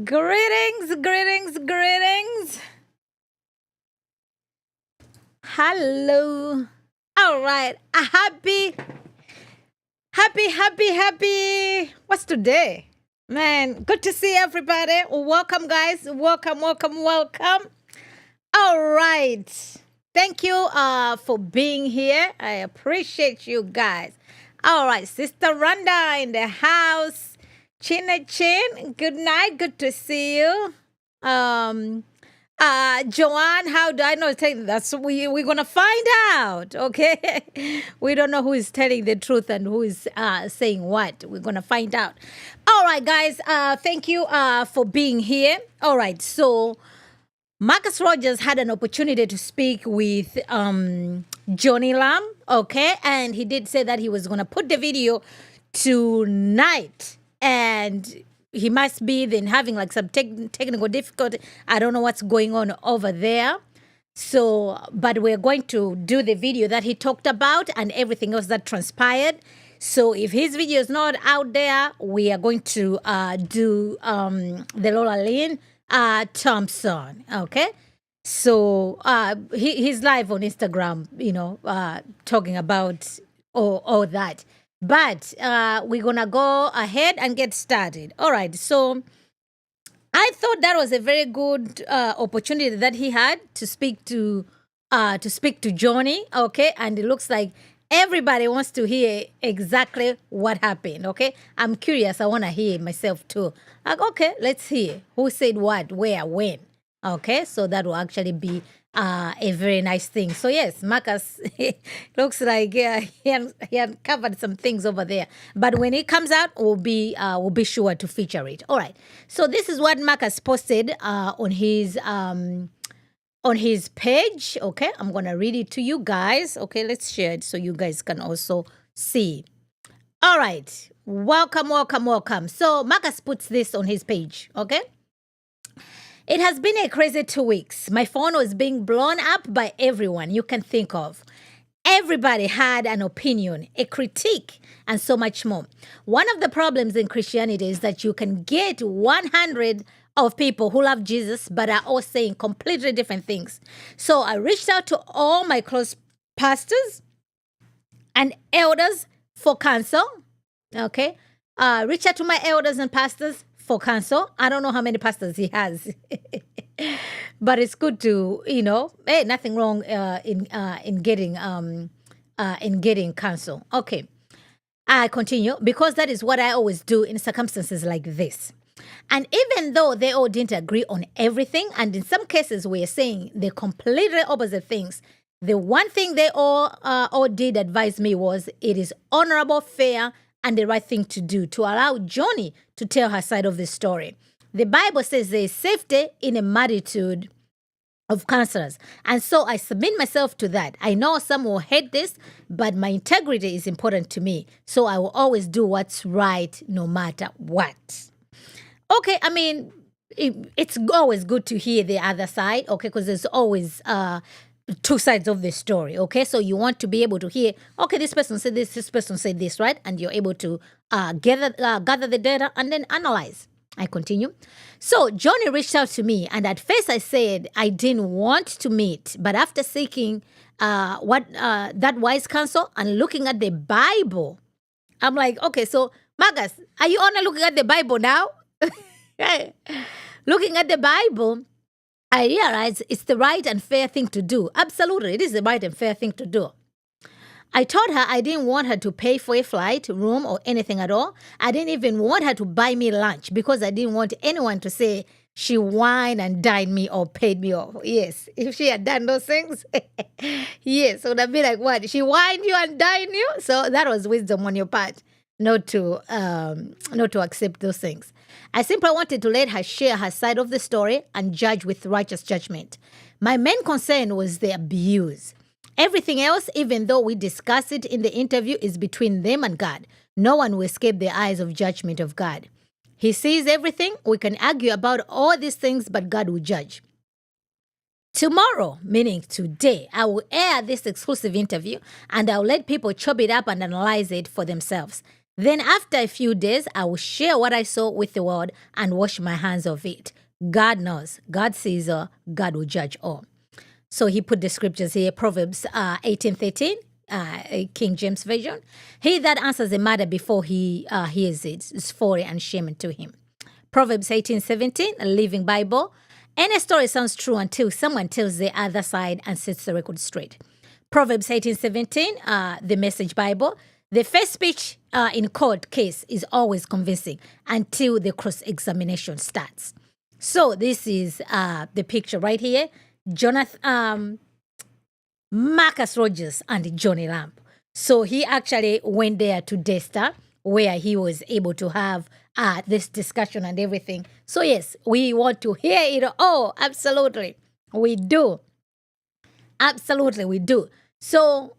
Greetings, greetings, greetings. Hello. All right. Happy. What's today? Man, good to see everybody. Welcome, guys. Welcome. All right. Thank you for being here. I appreciate you guys. All right. Sister Rhonda in the house. Chin, good night. Good to see you. Joanne, how do I know? That's we're gonna find out. Okay, we don't know who is telling the truth and who is saying what. We're gonna find out. All right, guys. Thank you for being here. All right, so Marcus Rogers had an opportunity to speak with Daron Lamb. Okay, and he did say that he was gonna put the video tonight. And he must be then having like some technical difficulty. I don't know what's going on over there. So, but we're going to do the video that he talked about and everything else that transpired. So if his video is not out there, we are going to do the Laura-Lynn Thompson. Okay. So he's live on Instagram, talking about all that. But we're going to go ahead and get started. All right. So I thought that was a very good opportunity that he had to speak to Joni. Okay. And it looks like everybody wants to hear exactly what happened. Okay. I'm curious. I want to hear myself too. Like, okay, let's hear who said what, where, when. Okay. So that will actually be a very nice thing. So yes, Marcus looks like he had covered some things over there. But when it comes out, we'll be sure to feature it. All right. So this is what Marcus posted on his page. Okay, I'm gonna read it to you guys. Okay, let's share it so you guys can also see. All right. Welcome. So Marcus puts this on his page. Okay. It has been a crazy 2 weeks. My phone was being blown up by everyone you can think of. Everybody had an opinion, a critique, and so much more. One of the problems in Christianity is that you can get 100 of people who love Jesus but are all saying completely different things. So I reached out to all my close pastors and elders for counsel. Okay. Reach out to my elders and pastors for counsel. I don't know how many pastors he has. But it's good to, hey, nothing wrong in getting counsel. Okay. I continue because that is what I always do in circumstances like this. And even though they all didn't agree on everything, and in some cases we're saying the completely opposite things, the one thing they all did advise me was it is honorable, fair, and the right thing to do to allow Joni to tell her side of the story. The Bible says there is safety in a multitude of counselors. And so I submit myself to that. I know some will hate this, but my integrity is important to me. So I will always do what's right no matter what. Okay, I mean, it's always good to hear the other side, okay, because there's always two sides of the story, okay? So you want to be able to hear, okay, this person said this person said this, right? And you're able to gather the data and then analyze. I continue. So Joni reached out to me, and at first I said I didn't want to meet, but after seeking that wise counsel and looking at the Bible, I'm like, okay, so Marcus, are you only looking at the Bible now? Looking at the Bible, I realized it's the right and fair thing to do. Absolutely, it is the right and fair thing to do. I told her I didn't want her to pay for a flight, room, or anything at all. I didn't even want her to buy me lunch because I didn't want anyone to say she wined and dined me or paid me off. Yes, if she had done those things, yes, it would have been like, what? She wined you and dined you? So that was wisdom on your part, not to accept those things. I simply wanted to let her share her side of the story and judge with righteous judgment. My main concern was the abuse. Everything else, even though we discuss it in the interview, is between them and God. No one will escape the eyes of judgment of God. He sees everything. We can argue about all these things, but God will judge. Tomorrow, meaning today, I will air this exclusive interview and I'll let people chop it up and analyze it for themselves. Then after a few days, I will share what I saw with the world and wash my hands of it. God knows, God sees all, God will judge all. So he put the scriptures here, Proverbs 18:13, King James Version. He that answers a matter before he hears it is folly and shame to him. Proverbs 18:17, a Living Bible. Any story sounds true until someone tells the other side and sets the record straight. Proverbs 18:17, the Message Bible. The first speech in court case is always convincing until the cross-examination starts. So this is the picture right here. Marcus Rogers and Joni Lamb. So he actually went there to Daystar where he was able to have this discussion and everything. So yes, we want to hear it all. Absolutely. We do. Absolutely, we do. So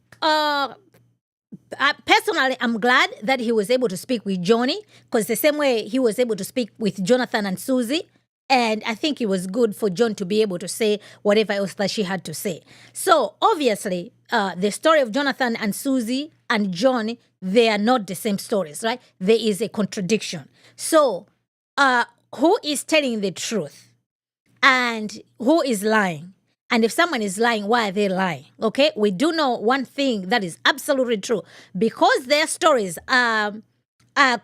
personally, I'm glad that he was able to speak with Joni because the same way he was able to speak with Jonathan and Susie. And I think it was good for John to be able to say whatever else that she had to say. So obviously, the story of Jonathan and Susie and John, they are not the same stories, right? There is a contradiction. So who is telling the truth and who is lying? And if someone is lying, why are they lying? Okay, we do know one thing that is absolutely true. Because their stories are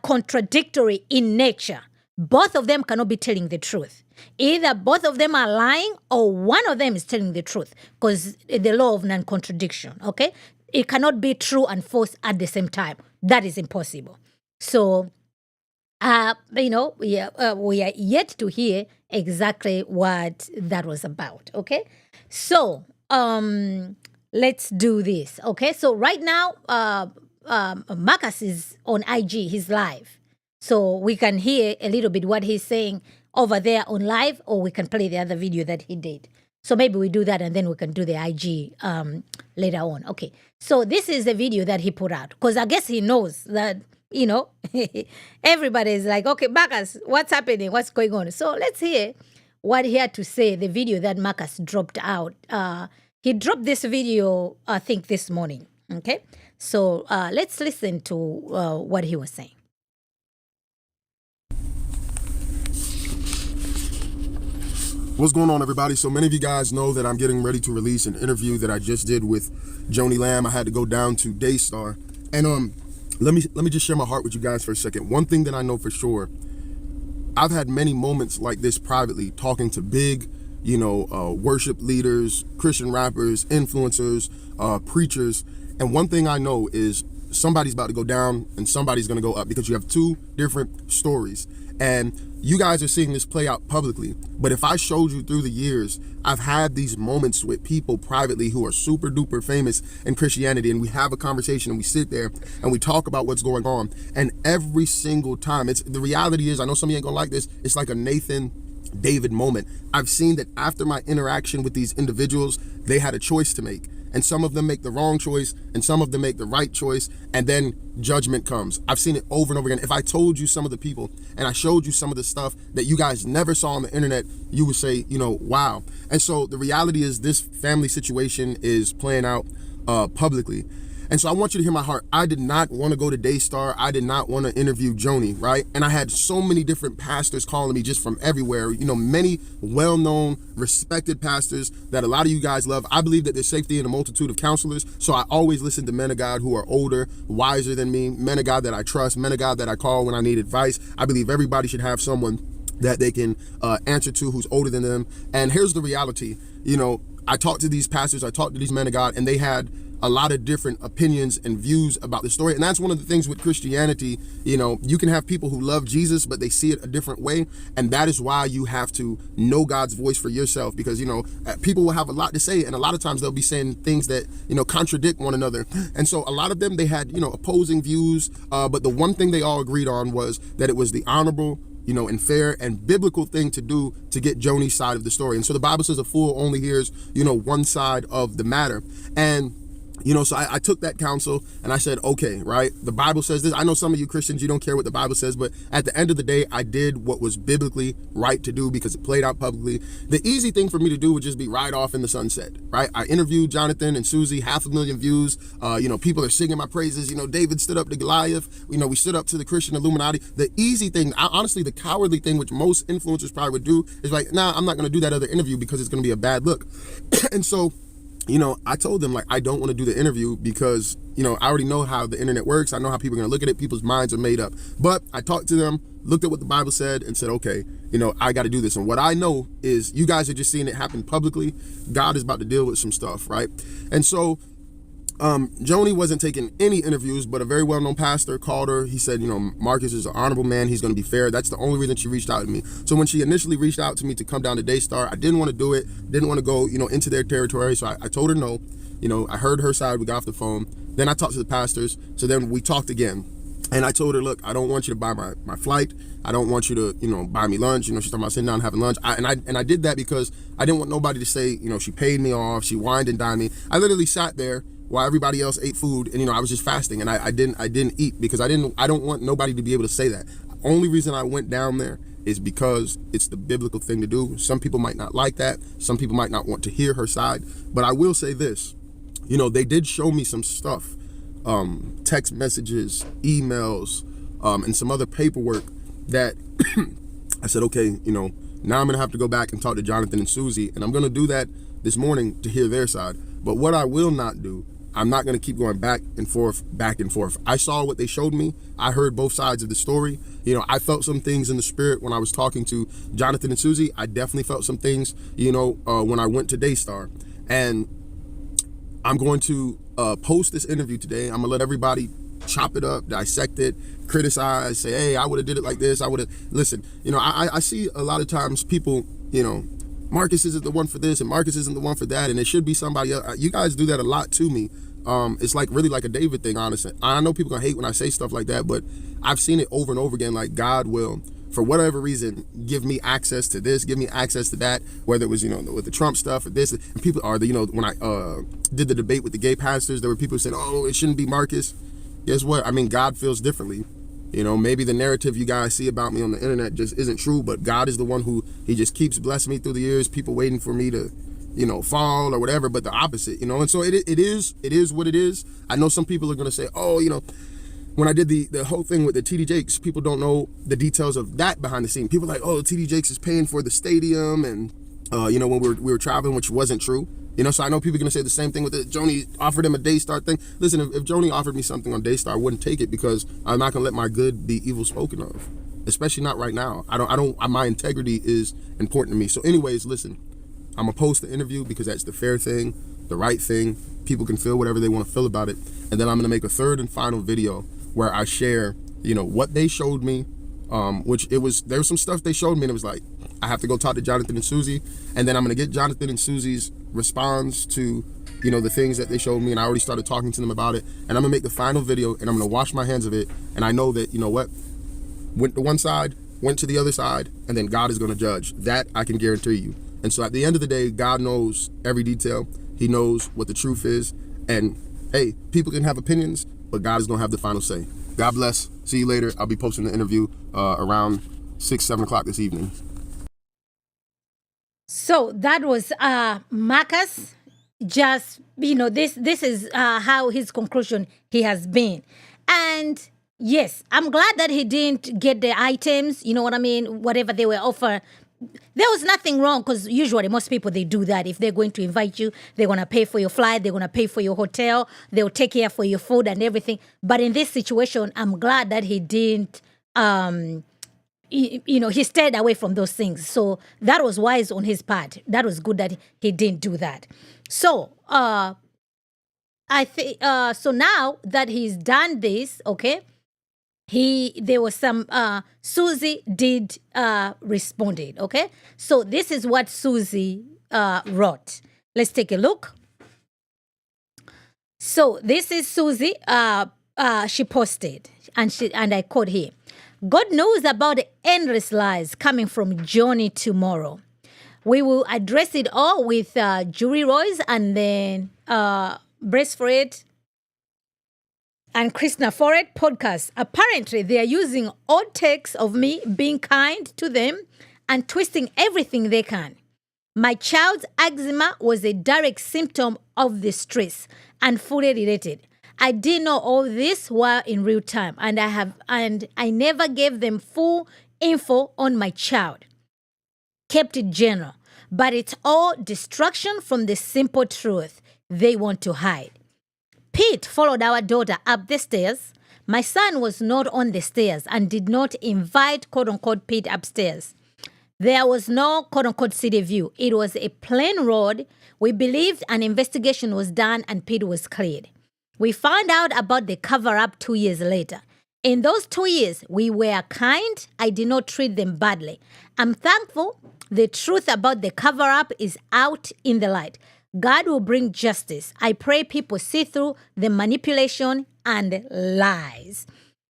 contradictory in nature, both of them cannot be telling the truth. Either both of them are lying or one of them is telling the truth because the law of non-contradiction, okay? It cannot be true and false at the same time. That is impossible. So, we are yet to hear exactly what that was about, okay? So, let's do this, okay? So right now, Marcus is on IG, he's live. So we can hear a little bit what he's saying over there on live, or we can play the other video that he did. So maybe we do that and then we can do the IG later on. Okay, so this is the video that he put out because I guess he knows that, everybody is like, okay, Marcus, what's happening? What's going on? So let's hear what he had to say, the video that Marcus dropped out. He dropped this video, I think, this morning. Okay, so let's listen to what he was saying. What's going on, everybody? So many of you guys know that I'm getting ready to release an interview that I just did with Joni Lamb. I had to go down to Daystar, and let me just share my heart with you guys for a second. One thing that I know for sure, I've had many moments like this privately, talking to big, worship leaders, Christian rappers, influencers, preachers, and one thing I know is somebody's about to go down and somebody's going to go up, because you have two different stories. And you guys are seeing this play out publicly. But if I showed you through the years, I've had these moments with people privately who are super duper famous in Christianity, and we have a conversation and we sit there and we talk about what's going on. And every single time, the reality is, I know some of you ain't gonna like this, it's like a Nathan David moment. I've seen that after my interaction with these individuals, they had a choice to make. And some of them make the wrong choice, and some of them make the right choice, and then judgment comes. I've seen it over and over again. If I told you some of the people and I showed you some of the stuff that you guys never saw on the internet, you would say, wow. And so the reality is, this family situation is playing out publicly. And so I want you to hear my heart. I did not want to go to Daystar. I did not want to interview Joni, right? And I had so many different pastors calling me just from everywhere. Many well-known, respected pastors that a lot of you guys love. I believe that there's safety in a multitude of counselors. So I always listen to men of God who are older, wiser than me, men of God that I trust, men of God that I call when I need advice. I believe everybody should have someone that they can answer to who's older than them. And here's the reality. I talked to these pastors, I talked to these men of God, and they had a lot of different opinions and views about the story. And that's one of the things with Christianity. You can have people who love Jesus, but they see it a different way. And that is why you have to know God's voice for yourself, because, people will have a lot to say. And a lot of times they'll be saying things that, contradict one another. And so a lot of them, they had, opposing views. But the one thing they all agreed on was that it was the honorable, and fair and biblical thing to do to get Joni's side of the story. And so the Bible says a fool only hears, one side of the matter. And so I took that counsel and I said, okay, right? The Bible says this. I know some of you Christians, you don't care what the Bible says, but at the end of the day, I did what was biblically right to do because it played out publicly. The easy thing for me to do would just be ride off in the sunset, right? I interviewed Jonathan and Susie, 500,000 views. People are singing my praises. David stood up to Goliath. We stood up to the Christian Illuminati. The easy thing, honestly, the cowardly thing, which most influencers probably would do, is like, nah, I'm not going to do that other interview because it's going to be a bad look. And so, I told them, I don't want to do the interview because, I already know how the internet works. I know how people are going to look at it. People's minds are made up. But I talked to them, looked at what the Bible said, and said, okay, I got to do this. And what I know is you guys are just seeing it happen publicly. God is about to deal with some stuff, right? And so Joni wasn't taking any interviews, but a very well-known pastor called her. He said, Marcus is an honorable man. He's going to be fair. That's the only reason she reached out to me. So when she initially reached out to me to come down to Daystar, I didn't want to do it. Didn't want to go, into their territory. So I told her no. I heard her side. We got off the phone. Then I talked to the pastors. So then we talked again. And I told her, look, I don't want you to buy my flight. I don't want you to, buy me lunch. She's talking about sitting down and having lunch. And I did that because I didn't want nobody to say, she paid me off. She wined and dined me. I literally sat there while everybody else ate food, and I was just fasting, and I didn't eat because I don't want nobody to be able to say that. Only reason I went down there is because it's the biblical thing to do. Some people might not like that. Some people might not want to hear her side. But I will say this, they did show me some stuff, text messages, emails, and some other paperwork that I said, okay, now I'm gonna have to go back and talk to Jonathan and Susie, and I'm gonna do that this morning to hear their side. But what I will not do, I'm not going to keep going back and forth. I saw what they showed me. I heard both sides of the story. I felt some things in the spirit when I was talking to Jonathan and Susie. I definitely felt some things, when I went to Daystar. And I'm going to post this interview today. I'm going to let everybody chop it up, dissect it, criticize, say, hey, I would have did it like this. I would have, listen, I see a lot of times people, Marcus isn't the one for this and Marcus isn't the one for that, and it should be somebody else. You guys do that a lot to me. It's really like a David thing, honestly. I know people gonna hate when I say stuff like that, but I've seen it over and over again. Like, God will, for whatever reason, give me access to this, give me access to that, whether it was, with the Trump stuff or this. And people are, when I did the debate with the gay pastors, there were people who said, oh, it shouldn't be Marcus. Guess what? God feels differently. Maybe the narrative you guys see about me on the internet just isn't true, but God is the one who, he just keeps blessing me through the years. People waiting for me to, fall or whatever, but the opposite, and so it is what it is. I know some people are going to say, oh, when I did the whole thing with the TD Jakes, people don't know the details of that behind the scene. People are like, oh, TD Jakes is paying for the stadium, and when we were traveling, which wasn't true. So I know people are gonna say the same thing with it. Joni offered him a Daystar thing. Listen, if Joni offered me something on Daystar, I wouldn't take it, because I'm not gonna let my good be evil spoken of, especially not right now. My integrity is important to me. So anyways, listen, I'm gonna post the interview because that's the fair thing, the right thing. People can feel whatever they want to feel about it, and then I'm gonna make a third and final video where I share, what they showed me, there's some stuff they showed me, and it was like, I have to go talk to Jonathan and Susie, and then I'm gonna get Jonathan and Susie's response to, the things that they showed me, and I already started talking to them about it, and I'm gonna make the final video, and I'm gonna wash my hands of it, and I know that, went to one side, went to the other side, and then God is gonna judge. That I can guarantee you. And so at the end of the day, God knows every detail. He knows what the truth is, and hey, people can have opinions, but God is gonna have the final say. God bless. See you later. I'll be posting the interview around 6-7 o'clock this evening. So that was Marcus. Just this is how his conclusion he has been. And yes, I'm glad that he didn't get the items, you know what I mean, whatever they were offered. There was nothing wrong, because usually most people, they do that. If they're going to invite you, they're going to pay for your flight, they're going to pay for your hotel, they'll take care for your food and everything. But in this situation, I'm glad that he didn't, he stayed away from those things. So that was wise on his part. That was good that he didn't do that. So I think so now that he's done this, okay, there was some Susie did responded, okay? So this is what Susie wrote. Let's take a look. So this is Susie. She posted, and I quote here: God knows about the endless lies coming from Joni tomorrow. We will address it all with Jury Royce and then Brace for It and Krishna for It podcast. Apparently, they are using odd takes of me being kind to them and twisting everything they can. My child's eczema was a direct symptom of the stress and fully related. I didn't know all this while in real time, and I never gave them full info on my child. Kept it general, but it's all distraction from the simple truth they want to hide. Pete followed our daughter up the stairs. My son was not on the stairs and did not invite quote-unquote Pete upstairs. There was no quote-unquote city view. It was a plain road. We believed an investigation was done and Pete was cleared. We found out about the cover-up 2 years later. In those 2 years, we were kind. I did not treat them badly. I'm thankful the truth about the cover-up is out in the light. God will bring justice. I pray people see through the manipulation and lies.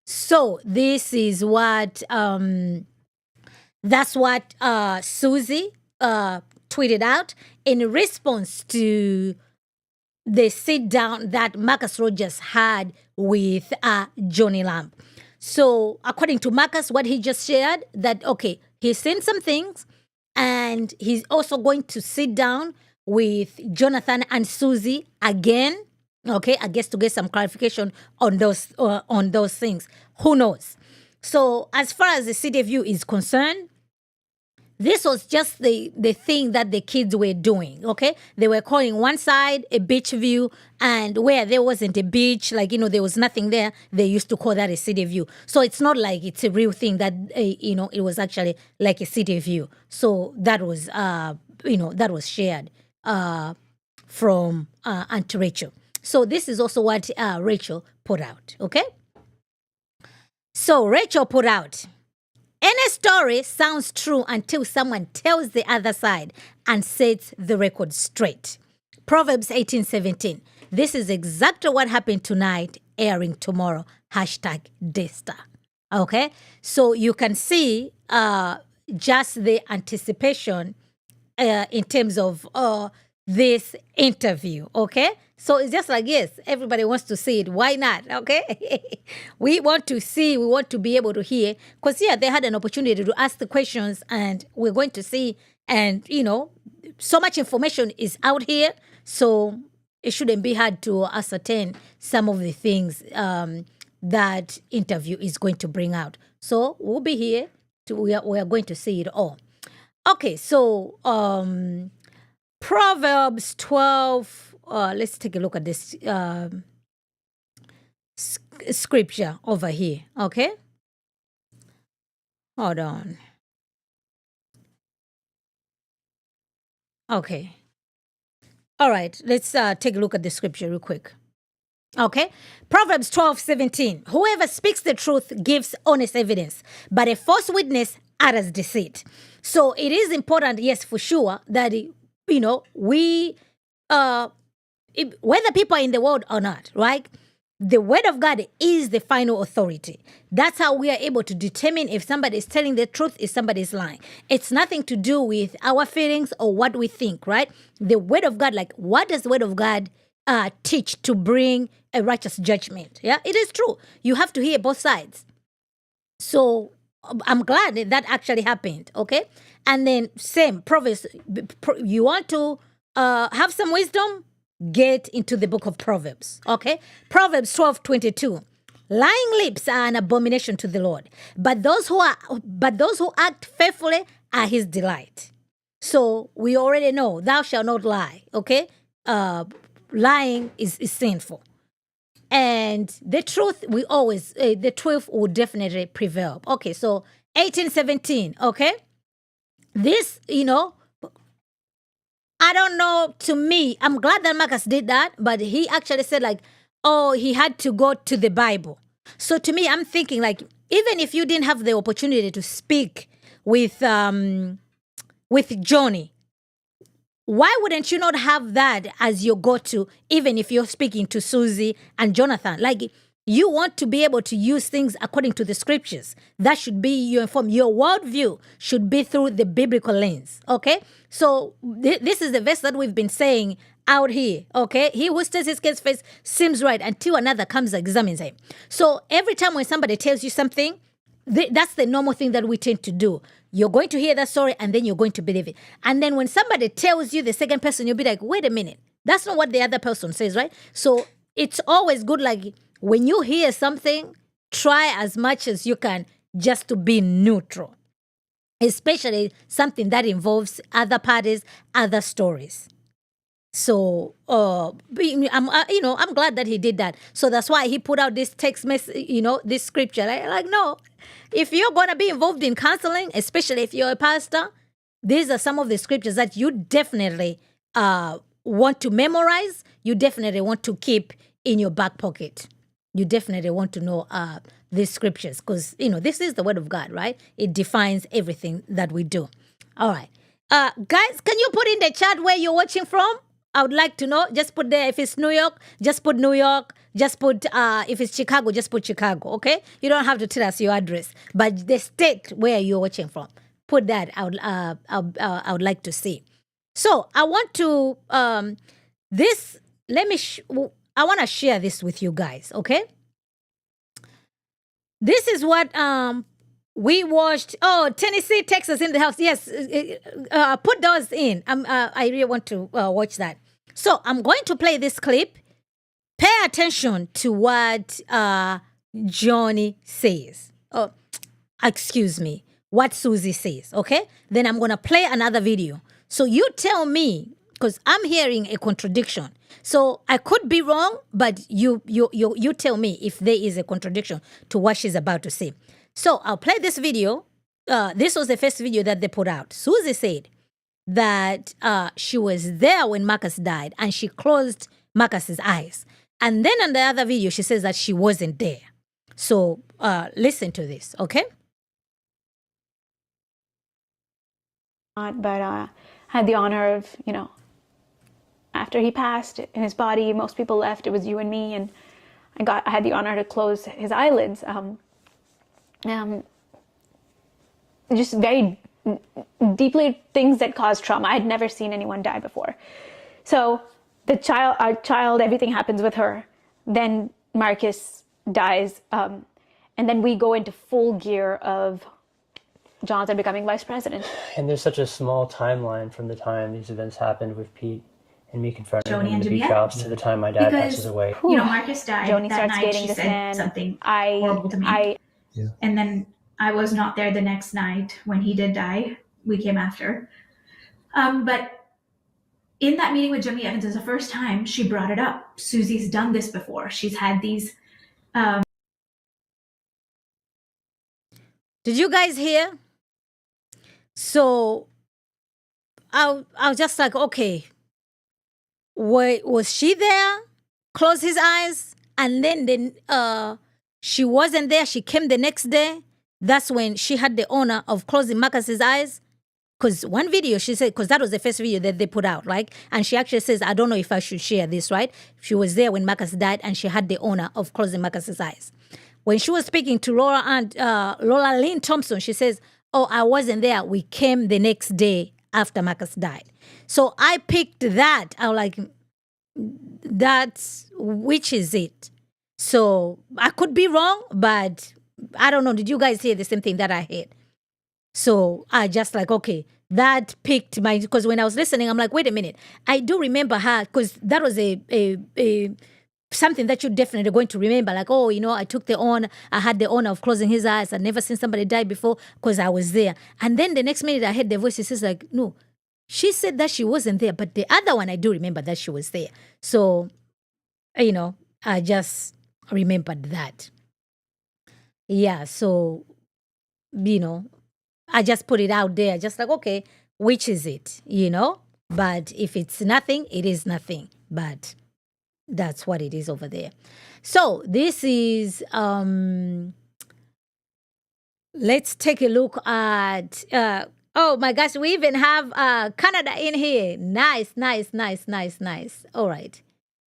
So this is what, that's what Susie tweeted out in response to the sit down that Marcus Rogers had with Joni Lamb. So according to Marcus, what he just shared, that, okay, he's seen some things and he's also going to sit down with Jonathan and Susie again, okay, I guess to get some clarification on those things. Who knows? So as far as the city view is concerned, this was just the thing that the kids were doing, okay? They were calling one side a beach view, and where there wasn't a beach, like, there was nothing there, they used to call that a city view. So it's not like it's a real thing that, it was actually like a city view. So that was, that was shared from Auntie Rachel. So this is also what Rachel put out, okay? So Rachel put out, any story sounds true until someone tells the other side and sets the record straight. Proverbs 18:17. This is exactly what happened tonight, airing tomorrow. #Daystar. Okay? So you can see just the anticipation in terms of this interview, okay? So it's just like, yes, everybody wants to see it. Why not, okay? We want to see, we want to be able to hear. Because, yeah, they had an opportunity to ask the questions, and we're going to see. And, so much information is out here, so it shouldn't be hard to ascertain some of the things that interview is going to bring out. So we'll be here. We are going to see it all. Okay, so Proverbs 12. Let's take a look at this scripture over here. Okay, hold on. Okay. All right, let's take a look at the scripture real quick. Okay, Proverbs 12:17. Whoever speaks the truth gives honest evidence, but a false witness utters deceit. So it is important, yes, for sure, that we whether people are in the world or not, right? The word of God is the final authority. That's how we are able to determine if somebody is telling the truth, if somebody is lying. It's nothing to do with our feelings or what we think, right? The word of God, like what does the word of God teach to bring a righteous judgment? Yeah, it is true. You have to hear both sides. So I'm glad that actually happened, okay? And then same, Proverbs, you want to have some wisdom? Get into the book of Proverbs, okay? Proverbs 12:22. Lying lips are an abomination to the Lord, but those who act faithfully are his delight. So we already know, thou shalt not lie, okay? Lying is sinful. And the truth, the truth will definitely prevail. Okay, so 18:17, okay? This, I don't know, to me, I'm glad that Marcus did that, but he actually said he had to go to the Bible. So to me, I'm thinking even if you didn't have the opportunity to speak with Joni, why wouldn't you not have that as your go-to, even if you're speaking to Susie and Jonathan? You want to be able to use things according to the scriptures. That should be your inform. Your worldview should be through the biblical lens, okay? So this is the verse that we've been saying out here, okay? He who stirs his case face seems right until another comes and examines him. So every time when somebody tells you something, that's the normal thing that we tend to do. You're going to hear that story and then you're going to believe it. And then when somebody tells you the second person, you'll be like, wait a minute, that's not what the other person says, right? So it's always good, when you hear something, try as much as you can just to be neutral, especially something that involves other parties, other stories. So, I'm glad that he did that. So that's why he put out this text message, this scripture. No, if you're going to be involved in counseling, especially if you're a pastor, these are some of the scriptures that you definitely want to memorize. You definitely want to keep in your back pocket. You definitely want to know these scriptures because, this is the word of God, right? It defines everything that we do. All right. Guys, can you put in the chat where you're watching from? I would like to know. Just put there. If it's New York, just put New York. Just put, if it's Chicago, just put Chicago, okay? You don't have to tell us your address, but the state where you're watching from. Put that. I would like to see. So I want to, I want to share this with you guys, okay? This is what we watched. Oh, Tennessee, Texas in the house. Yes, put those in. I really want to watch that. So I'm going to play this clip. Pay attention to what Joni says. Oh, excuse me, what Susie says, okay? Then I'm going to play another video. So you tell me, because I'm hearing a contradiction. So I could be wrong, but you tell me if there is a contradiction to what she's about to say. So I'll play this video. This was the first video that they put out. Susie said that she was there when Marcus died and she closed Marcus's eyes. And then on the other video, she says that she wasn't there. So listen to this, okay? But I had the honor of, after he passed in his body, most people left. It was you and me, and I had the honor to close his eyelids. Just very deeply things that cause trauma. I had never seen anyone die before. So our child, everything happens with her. Then Marcus dies, and then we go into full gear of Jonathan becoming vice president. And there's such a small timeline from the time these events happened with Pete and me confronting him in the beach house to the time my dad passes away. You know, Marcus died Joni that starts night. dating She this said man. something horrible to me. And then I was not there the next night when he did die. We came after. But in that meeting with Jimmy Evans is the first time she brought it up. Susie's done this before. She's had these. Did you guys hear? So I was just like, okay, was she there? Close his eyes, and then she wasn't there. She came the next day. That's when she had the honor of closing Marcus's eyes. Because one video, she said, because that was the first video that they put out, right? And she actually says, I don't know if I should share this, right? She was there when Marcus died, and she had the honor of closing Marcus's eyes. When she was speaking to Laura-Lynn Thompson, she says, oh, I wasn't there. We came the next day after Marcus died. So I picked that. I was like, which is it? So I could be wrong, but I don't know. Did you guys hear the same thing that I heard? So I just like, okay, that picked my, because when I was listening, I'm like, wait a minute. I do remember her, because that was a something that you're definitely going to remember. Like, oh, you know, I had the honor of closing his eyes. I'd never seen somebody die before because I was there. And then the next minute I heard the voice, it says like, no, she said that she wasn't there. But the other one, I do remember that she was there. So, you know, I just remembered that. Yeah, so, you know, I just put it out there, just like, okay, which is it, you know? But if it's nothing, it is nothing. But that's what it is over there. So this is, let's take a look at, oh my gosh, we even have Canada in here. Nice. All right.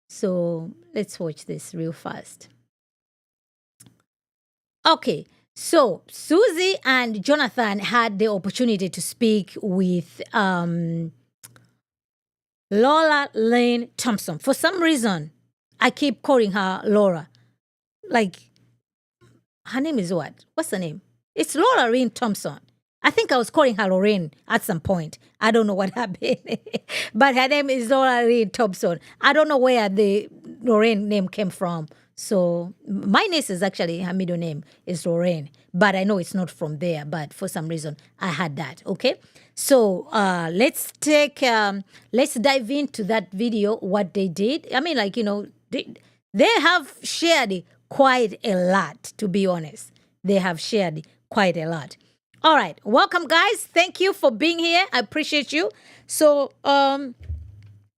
So let's watch this real fast. Okay. So Susie and Jonathan had the opportunity to speak with Laura-Lynn Thompson. For some reason, I keep calling her Laura. Like, her name is what? What's her name? It's Laura-Lynn Thompson. I think I was calling her Lorraine at some point. I don't know what happened. But her name is Laura-Lynn Thompson. I don't know where the Lorraine name came from. So my niece is actually, her middle name is Lorraine, but I know it's not from there, but for some reason I had that, okay? So let's dive into that video, what they did. I mean, like, you know, they have shared quite a lot, to be honest. They have shared quite a lot. All right, welcome guys. Thank you for being here. I appreciate you. So,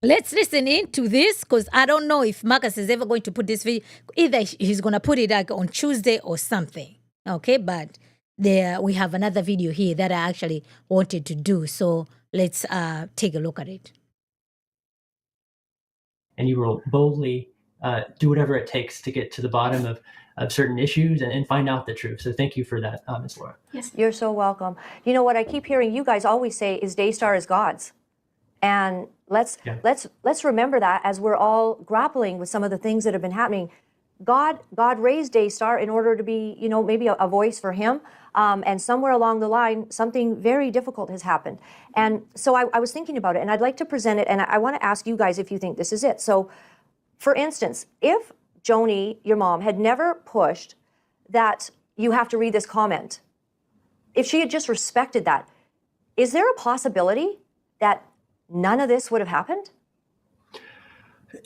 let's listen into this, because I don't know if Marcus is ever going to put this video. Either he's going to put it like on Tuesday or something. Okay, but we have another video here that I actually wanted to do. So let's take a look at it. And you will boldly do whatever it takes to get to the bottom of certain issues and find out the truth. So thank you for that, Ms. Laura. Yes, you're so welcome. You know what I keep hearing you guys always say is Daystar is God's. And let's remember that as we're all grappling with some of the things that have been happening. God raised Daystar in order to be, you know, maybe a voice for him. And somewhere along the line, something very difficult has happened. And so I was thinking about it, and I'd like to present it, and I want to ask you guys if you think this is it. So, for instance, if Joni, your mom, had never pushed that you have to read this comment, if she had just respected that, is there a possibility that none of this would have happened?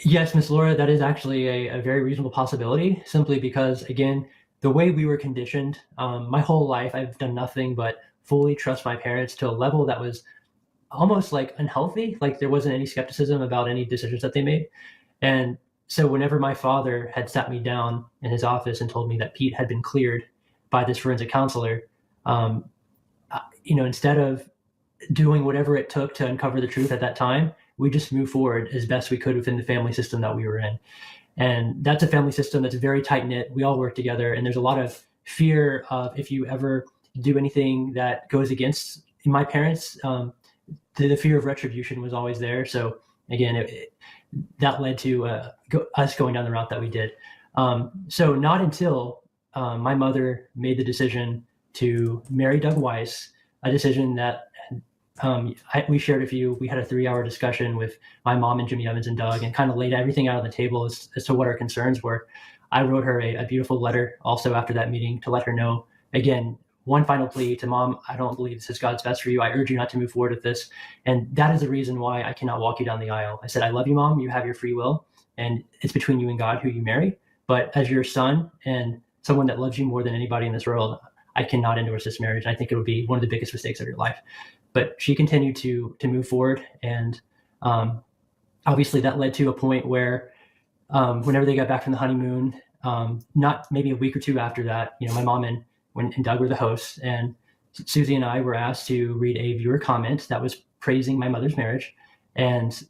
Yes, Ms. Laura, that is actually a very reasonable possibility, simply because, again, the way we were conditioned, my whole life, I've done nothing but fully trust my parents to a level that was almost like unhealthy. Like there wasn't any skepticism about any decisions that they made. And so whenever my father had sat me down in his office and told me that Pete had been cleared by this forensic counselor, you know, instead of doing whatever it took to uncover the truth at that time, we just moved forward as best we could within the family system that we were in. And that's a family system that's very tight knit. We all work together, and there's a lot of fear of if you ever do anything that goes against my parents, the fear of retribution was always there. So again, that led to us going down the route that we did. So not until my mother made the decision to marry Doug Weiss, a decision that we shared a few. We had a 3-hour discussion with my mom and Jimmy Evans and Doug, and kind of laid everything out on the table as to what our concerns were. I wrote her a beautiful letter also after that meeting to let her know, again, one final plea to Mom, I don't believe this is God's best for you. I urge you not to move forward with this. And that is the reason why I cannot walk you down the aisle. I said, I love you, Mom. You have your free will, and it's between you and God who you marry. But as your son and someone that loves you more than anybody in this world, I cannot endorse this marriage. I think it would be one of the biggest mistakes of your life. But she continued to move forward. And obviously that led to a point where whenever they got back from the honeymoon, not maybe a week or two after that, my mom and Doug were the hosts, and Susie and I were asked to read a viewer comment that was praising my mother's marriage. And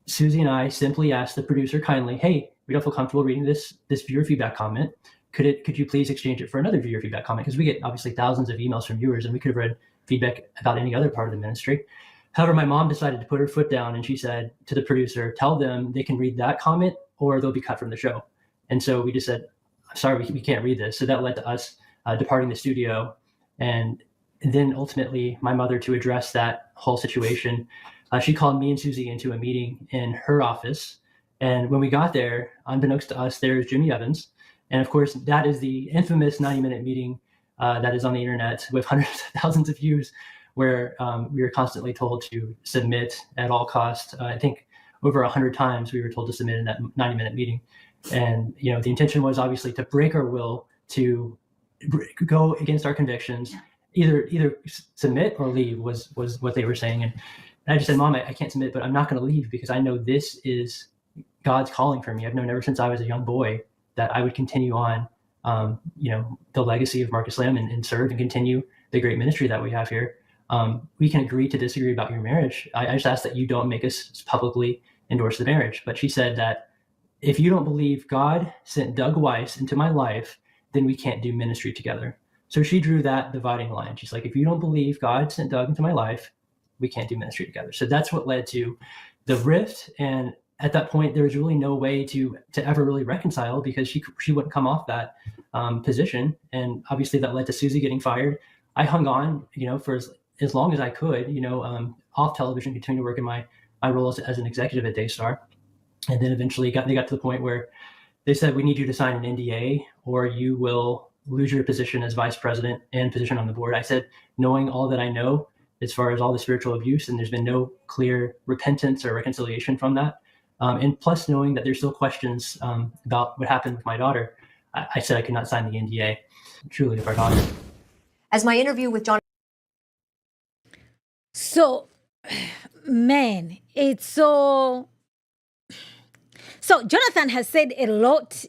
Susie and I simply asked the producer kindly, hey, we don't feel comfortable reading this viewer feedback comment. Could you please exchange it for another viewer feedback comment? Because we get obviously thousands of emails from viewers, and we could have read feedback about any other part of the ministry. However, my mom decided to put her foot down, and she said to the producer, tell them they can read that comment or they'll be cut from the show. And so we just said, sorry, we can't read this. So that led to us departing the studio. And then ultimately my mother, to address that whole situation, she called me and Susie into a meeting in her office. And when we got there, unbeknownst to us, there's Jimmy Evans. And of course, that is the infamous 90-minute meeting that is on the internet with hundreds of thousands of views, where we were constantly told to submit at all costs. I think over 100 times we were told to submit in that 90-minute meeting. And, the intention was obviously to break our will, to go against our convictions, either submit or leave was what they were saying. And I just said, Mom, I can't submit, but I'm not going to leave because I know this is God's calling for me. I've known ever since I was a young boy that I would continue on, the legacy of Marcus Lamb and serve and continue the great ministry that we have here. We can agree to disagree about your marriage. I just ask that you don't make us publicly endorse the marriage. But she said that if you don't believe God sent Doug Weiss into my life, then we can't do ministry together. So she drew that dividing line. She's like, if you don't believe God sent Doug into my life, we can't do ministry together. So that's what led to the rift. And at that point, there was really no way to ever really reconcile, because she wouldn't come off that position. And obviously that led to Susie getting fired. I hung on, for as long as I could, off television, continue to work in my role as an executive at Daystar. And then eventually they got to the point where they said, we need you to sign an NDA or you will lose your position as vice president and position on the board. I said, knowing all that I know as far as all the spiritual abuse, and there's been no clear repentance or reconciliation from that. And plus knowing that there's still questions about what happened with my daughter, I said I could not sign the NDA. Truly, of our daughter. As my interview with John. So, man, it's so... So Jonathan has said a lot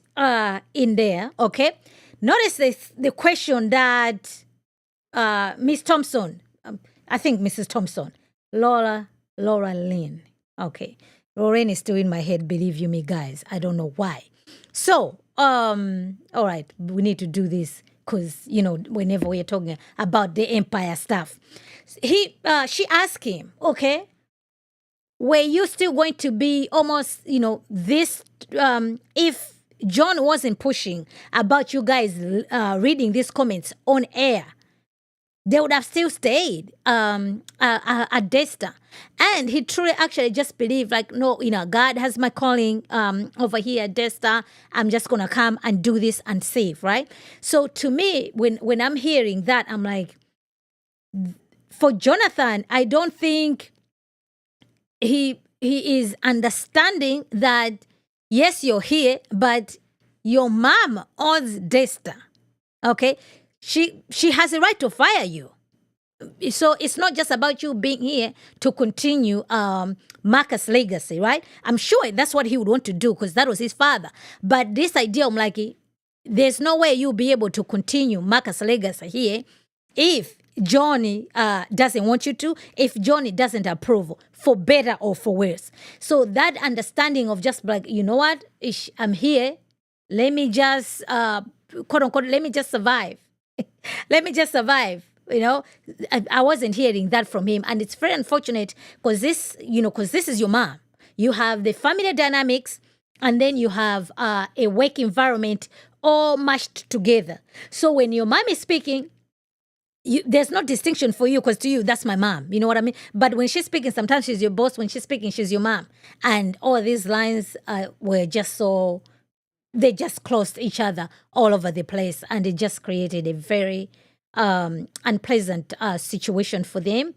in there, okay? Notice the question that Miss Thompson, I think Mrs. Thompson, Laura-Lynn, okay. Lorraine is still in my head, believe you me, guys. I don't know why. So, all right, we need to do this because, whenever we're talking about the empire stuff. She asked him, okay, were you still going to be almost, this, if John wasn't pushing about you guys reading these comments on air, they would have still stayed at Daystar. And he truly actually just believed, no, God has my calling over here at Daystar. I'm just going to come and do this and save, right? So to me, when I'm hearing that, I'm like, for Jonathan, I don't think he is understanding that, yes, you're here, but your mom owns Daystar, okay? She has a right to fire you. So it's not just about you being here to continue Marcus' legacy, right? I'm sure that's what he would want to do because that was his father. But this idea, I'm like, there's no way you'll be able to continue Marcus' legacy here if Johnny doesn't want you to, if Johnny doesn't approve, for better or for worse. So that understanding of just you know what, I'm here, let me just, quote unquote, let me just survive. Let me just survive. I wasn't hearing that from him. And it's very unfortunate because this is your mom. You have the family dynamics and then you have a work environment all mashed together. So when your mom is speaking, there's no distinction for you because to you, that's my mom. You know what I mean? But when she's speaking, sometimes she's your boss. When she's speaking, she's your mom. And all these lines were just so, they just closed each other all over the place. And it just created a very unpleasant situation for them.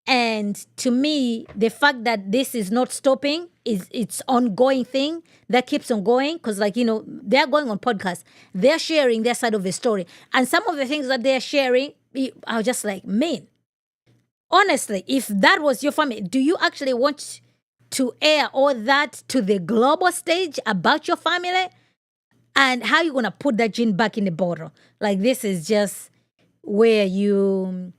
And to me, the fact that this is not stopping, it's ongoing thing that keeps on going. Because they're going on podcasts. They're sharing their side of the story. And some of the things that they're sharing, I was just like, man, honestly, if that was your family, do you actually want to air all that to the global stage about your family? And how you going to put that gene back in the bottle? Like, this is just where the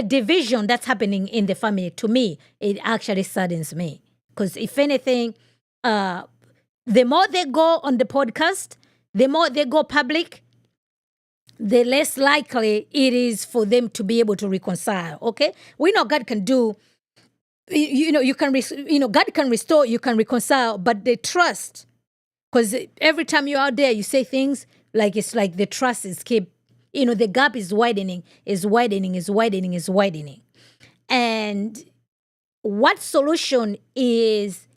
division that's happening in the family, to me, it actually saddens me. Because if anything, the more they go on the podcast, the more they go public, the less likely it is for them to be able to reconcile. Okay, we know God can do. You can. God can restore. You can reconcile, but the trust, because every time you're out there, you say things like it's like the trust is keep. The gap is widening, and what solution is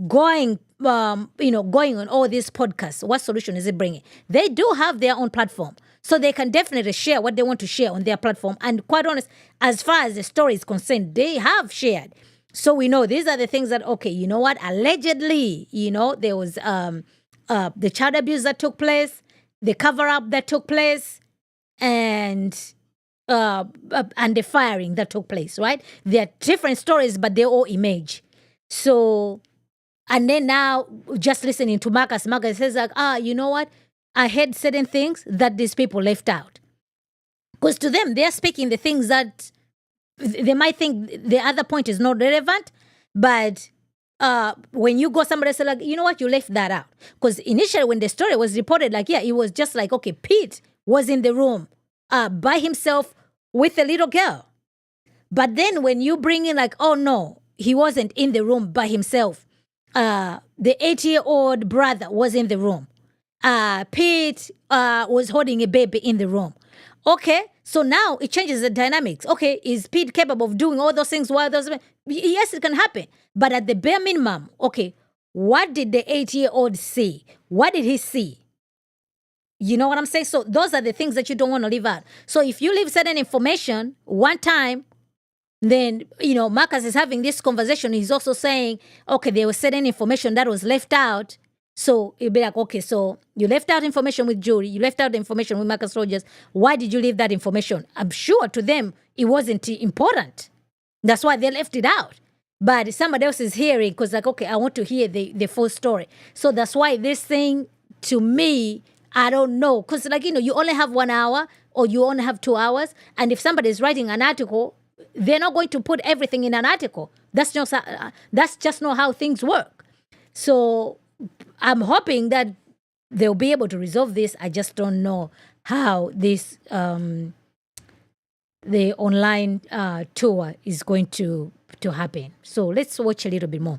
going on all these podcasts? What solution is it bringing? They do have their own platform. So they can definitely share what they want to share on their platform. And quite honest, as far as the story is concerned, they have shared. So we know these are the things that, okay, you know what? Allegedly, there was the child abuse that took place, the cover-up that took place, and the firing that took place, right? They're different stories, but they all emerge. So, and then now, just listening to Marcus says like, you know what? I heard certain things that these people left out. Because to them, they're speaking the things that they might think the other point is not relevant, but when you go somebody say like, you know what, you left that out. Because initially when the story was reported, like, yeah, it was just like, okay, Pete was in the room by himself with a little girl. But then when you bring in like, oh no, he wasn't in the room by himself. The 8-year-old brother was in the room. Pete was holding a baby in the room. Okay, so now it changes the dynamics. Okay, is Pete capable of doing all those things while those? Yes, it can happen. But at the bare minimum, okay, what did the 8-year-old see? What did he see? You know what I'm saying? So those are the things that you don't want to leave out. So if you leave certain information one time, then, Marcus is having this conversation. He's also saying, okay, there was certain information that was left out. So it'll be like, okay, so you left out information with Judy, you left out the information with Marcus Rogers. Why did you leave that information? I'm sure to them it wasn't important. That's why they left it out. But somebody else is hearing because like, okay, I want to hear the full story. So that's why this thing, to me, I don't know. Because like, you only have 1 hour or you only have 2 hours. And if somebody is writing an article, they're not going to put everything in an article. That's just not how things work. So I'm hoping that they'll be able to resolve this. I just don't know how this the online tour is going to happen. So let's watch a little bit more.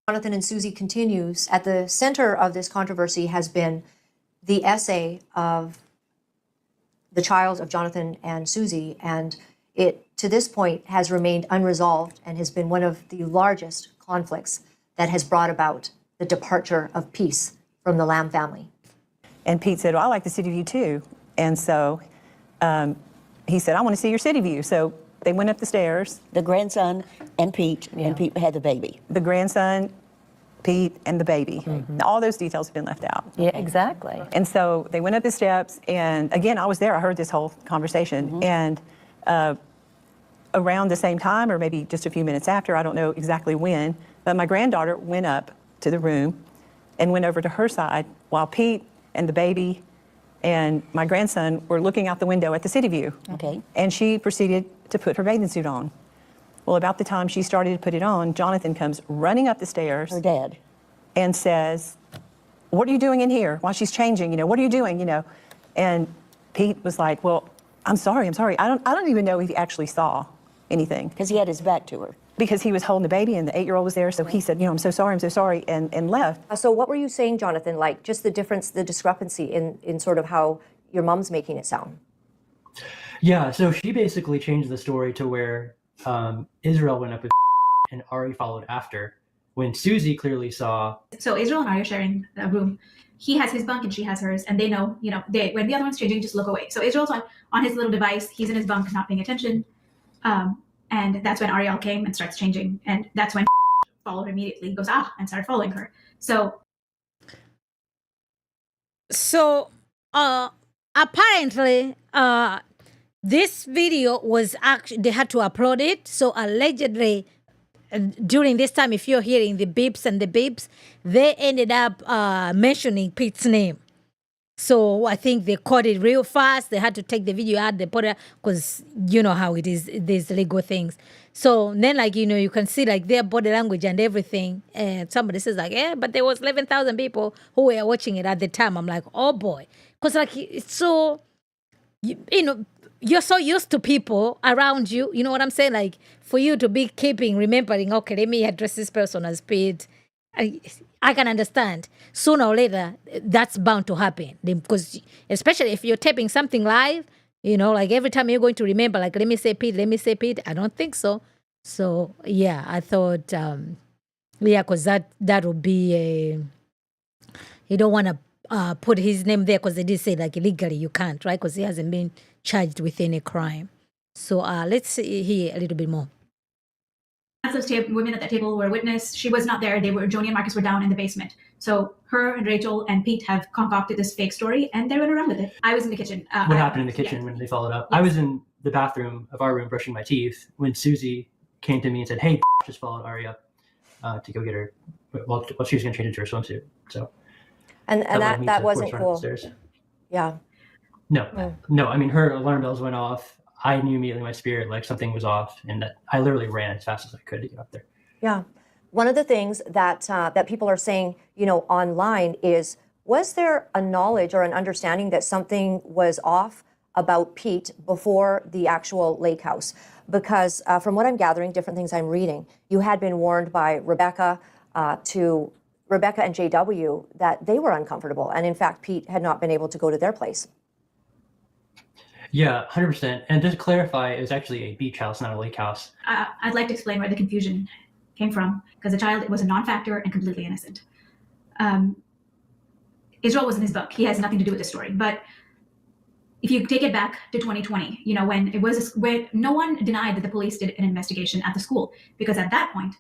Jonathan and Susie continues. At the center of this controversy has been the essay of the child of Jonathan and Susie, and it, to this point, has remained unresolved and has been one of the largest conflicts that has brought about the departure of peace from the Lamb family. And Pete said, well, I like the city view too. And so he said, I want to see your city view. So they went up the stairs. The grandson and Pete, and Pete had the baby. The grandson, Pete, and the baby. Mm-hmm. All those details have been left out. Yeah, exactly. And so they went up the steps, and again, I was there. I heard this whole conversation. Mm-hmm. And around the same time, or maybe just a few minutes after, I don't know exactly when, but my granddaughter went up to the room and went over to her side while Pete and the baby and my grandson were looking out the window at the city view. Okay. And she proceeded to put her bathing suit on. Well, about the time she started to put it on, Jonathan comes running up the stairs. Her dad. And says, what are you doing in here while she's changing? What are you doing? And Pete was like, well, I'm sorry. I don't even know if he actually saw anything. Because he had his back to her. because he was holding the baby and the 8-year-old was there. So he said, I'm so sorry, and left. So what were you saying, Jonathan? Like just the difference, the discrepancy in sort of how your mom's making it sound. Yeah, so she basically changed the story to where Israel went up with and Ari followed after, when Susie clearly saw. So Israel and Ari are sharing a room. He has his bunk and she has hers, and they know, when the other one's changing, just look away. So Israel's on his little device. He's in his bunk, not paying attention. And that's when Ariel came and starts changing. And that's when followed immediately, goes, and started following her. So apparently, this video was actually, they had to upload it. So allegedly, during this time, if you're hearing the beeps and the beeps, they ended up mentioning Pete's name. So I think they caught it real fast. They had to take the video out. They put it, because you know how it is, these legal things. So then, you can see their body language and everything. And somebody says but there was 11,000 people who were watching it at the time. I'm like, oh boy. Because it's so, you're so used to people around you. You know what I'm saying? For you to be remembering, okay, let me address this person as Pete. I can understand. Sooner or later, that's bound to happen. Because especially if you're taping something live, every time you're going to remember, let me say Pete. I don't think so. So, yeah, I thought, because that would be you don't want to put his name there, because they did say, illegally you can't, right? Because he hasn't been charged with any crime. So, let's hear a little bit more. Those women at that table were witness. She was not there. Joni and Marcus were down in the basement. So her and Rachel and Pete have concocted this fake story, and they went around with it. I was in the kitchen. What happened in the kitchen when they followed up? Yes. I was in the bathroom of our room brushing my teeth when Susie came to me and said, "Hey, just followed Ari up to go get her while she was going to change into her swimsuit." So, and that wasn't cool. Upstairs. Yeah. No. I mean, her alarm bells went off. I knew immediately in my spirit, something was off, and that I literally ran as fast as I could to get up there. Yeah. One of the things that that people are saying, online is, was there a knowledge or an understanding that something was off about Pete before the actual lake house? Because from what I'm gathering, different things I'm reading, you had been warned by Rebecca and JW that they were uncomfortable. And in fact, Pete had not been able to go to their place. Yeah, 100%. And just to clarify, it was actually a beach house, not a lake house. I'd like to explain where the confusion came from, because the child was a non-factor and completely innocent. Israel was in his book. He has nothing to do with this story. But if you take it back to 2020, when no one denied that the police did an investigation at the school, because at that point,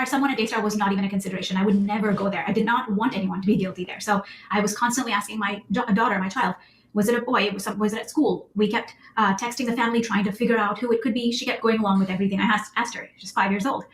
someone at Daystar was not even a consideration. I would never go there. I did not want anyone to be guilty there. So I was constantly asking my daughter, my child, was it a boy? Was it at school? We kept texting the family, trying to figure out who it could be. She kept going along with everything I asked her. She's 5 years old.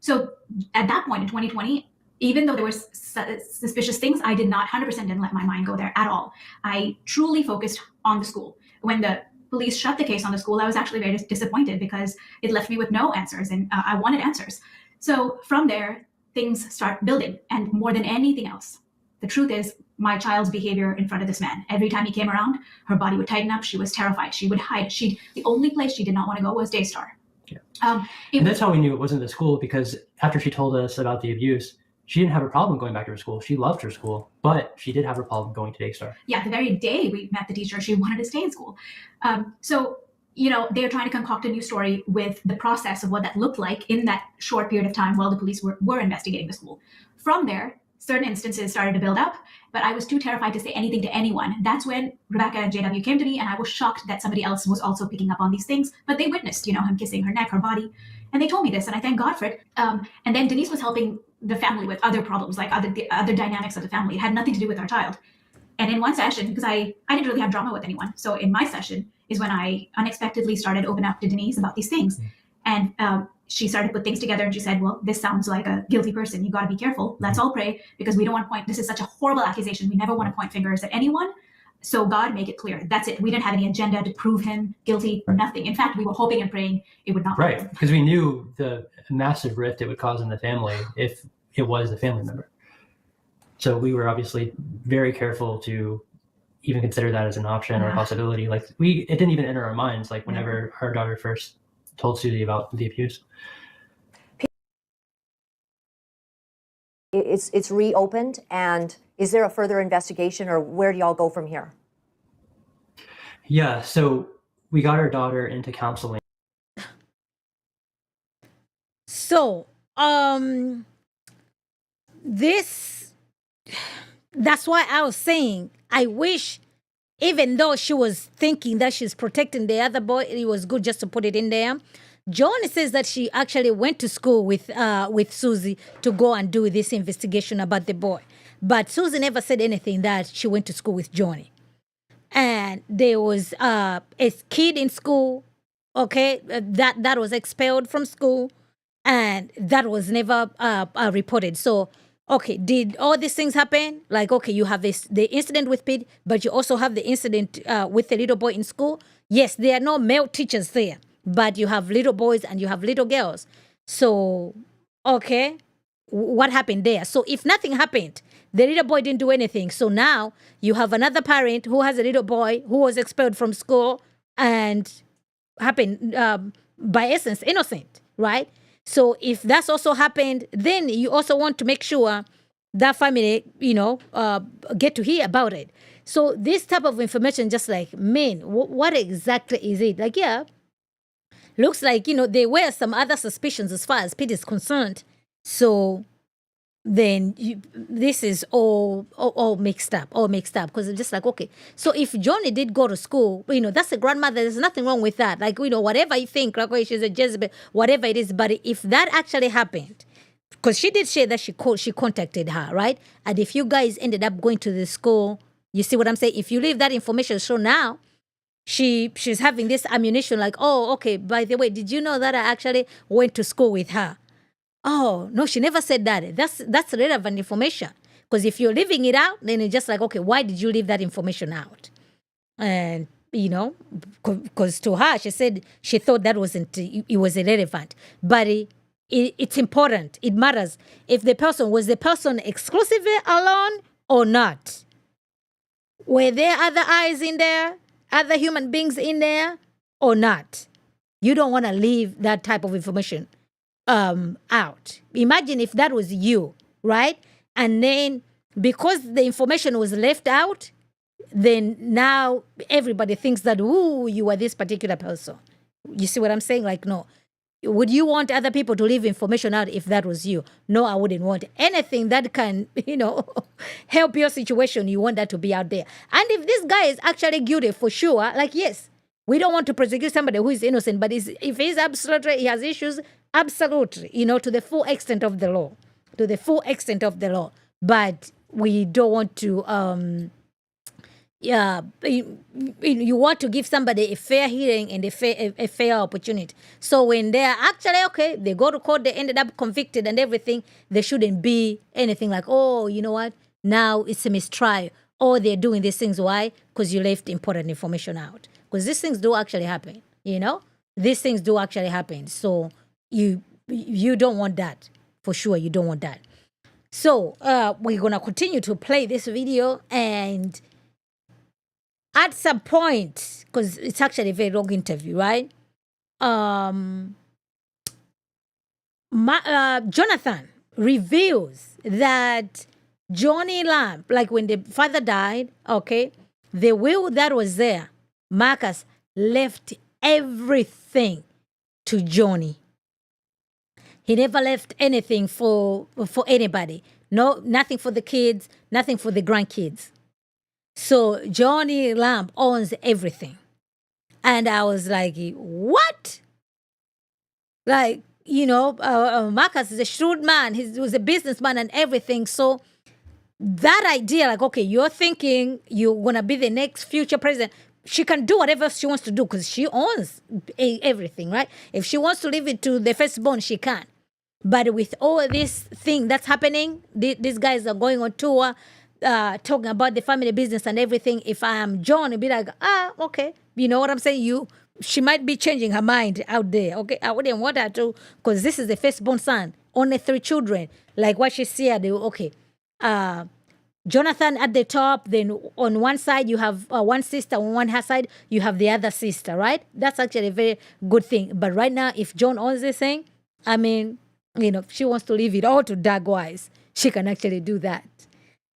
So at that point in 2020, even though there were suspicious things, I did not 100% didn't let my mind go there at all. I truly focused on the school. When the police shut the case on the school, I was actually very disappointed, because it left me with no answers, and I wanted answers. So from there, things start building. And more than anything else, the truth is, my child's behavior in front of this man. Every time he came around, her body would tighten up. She was terrified. She would hide. The only place she did not want to go was Daystar. Yeah. And that's how we knew it wasn't the school, because after she told us about the abuse, she didn't have a problem going back to her school. She loved her school, but she did have a problem going to Daystar. Yeah, the very day we met the teacher, she wanted to stay in school. So they're trying to concoct a new story with the process of what that looked like in that short period of time while the police were investigating the school. From there, certain instances started to build up, but I was too terrified to say anything to anyone. That's when Rebecca and JW came to me, and I was shocked that somebody else was also picking up on these things, but they witnessed, him kissing her neck, her body, and they told me this, and I thank God for it. And then Denise was helping the family with other problems, like other dynamics of the family. It had nothing to do with our child. And in one session, because I didn't really have drama with anyone, so in my session is when I unexpectedly started opening up to Denise about these things. And she started to put things together, and she said, well, this sounds like a guilty person. You got to be careful. Let's all pray, because we don't want to point. This is such a horrible accusation. We never want to point fingers at anyone. So God, make it clear. That's it. We didn't have any agenda to prove him guilty or nothing. In fact, we were hoping and praying it would not be. Right, because we knew the massive rift it would cause in the family if it was a family member. So we were obviously very careful to even consider that as an option or a possibility. It didn't even enter our minds. Whenever our daughter first told Susie about the abuse. It's reopened, and is there a further investigation, or where do y'all go from here? Yeah, so we got our daughter into counseling. So, that's why I was saying, I wish, even though she was thinking that she's protecting the other boy, it was good just to put it in there. Joni says that she actually went to school with Susie to go and do this investigation about the boy. But Susie never said anything that she went to school with Joni. And there was a kid in school, okay, that was expelled from school, and that was never reported. So, okay, did all these things happen? Like, okay, you have the incident with Pete, but you also have the incident with the little boy in school. Yes, there are no male teachers there, but you have little boys and you have little girls. So, okay, what happened there? So if nothing happened, the little boy didn't do anything. So now you have another parent who has a little boy who was expelled from school and happened by essence innocent, right? So if that's also happened, then you also want to make sure that family, get to hear about it. So this type of information, just like, man, what exactly is it? Like, yeah, looks like, there were some other suspicions as far as Pete is concerned. So then this is all mixed up, because it's just like, okay, so if Joni did go to school, that's a grandmother, there's nothing wrong with that. Like, whatever you think, like, oh, she's a Jezebel, whatever it is, but if that actually happened, because she did say that she contacted her, right? And if you guys ended up going to the school, you see what I'm saying? If you leave that information, so now she's having this ammunition, like, oh, okay, by the way, did you know that I actually went to school with her? Oh, no, she never said that. That's relevant information. Because if you're leaving it out, then it's just like, okay, why did you leave that information out? And, because to her, she said she thought that was irrelevant. But it's important. It matters. If was the person exclusively alone or not? Were there other eyes in there? Other human beings in there or not? You don't want to leave that type of information out. Imagine if that was you, right? And then because the information was left out, then now everybody thinks that, ooh, you are this particular person. You see what I'm saying? Like, no. Would you want other people to leave information out if that was you? No, I wouldn't want anything that can, help your situation. You want that to be out there. And if this guy is actually guilty for sure, like, yes, we don't want to prosecute somebody who is innocent, but if he's absolutely, he has issues, absolutely, to the full extent of the law. But we don't want to, you want to give somebody a fair hearing and a fair opportunity. So when they're actually, okay, they go to court, they ended up convicted and everything, there shouldn't be anything like, oh, you know what, now it's a mistrial. Or they're doing these things. Why? Because you left important information out. Because these things do actually happen, These things do actually happen. So you don't want that. For sure, you don't want that. So we're going to continue to play this video, and at some point, because it's actually a very long interview, right? Jonathan reveals that Joni Lamb, like when the father died, okay, the will that was there, Marcus left everything to Joni. He never left anything for anybody. No, nothing for the kids, nothing for the grandkids. So Joni Lamb owns everything. And I was like, what? Like, Marcus is a shrewd man. He was a businessman and everything. So that idea, like, okay, you're thinking you're going to be the next future president. She can do whatever she wants to do because she owns everything, right? If she wants to leave it to the firstborn, she can. But with all this thing that's happening, these guys are going on tour, talking about the family business and everything. If I am John, it'd be like, okay. You know what I'm saying? She might be changing her mind out there. Okay, I wouldn't want her to, because this is the firstborn son, only 3 children. Like what she said, okay. Jonathan at the top, then on one side you have one sister, on one side you have the other sister, right? That's actually a very good thing. But right now, if John owns this thing, I mean, if she wants to leave it all to Doug Wise, she can actually do that.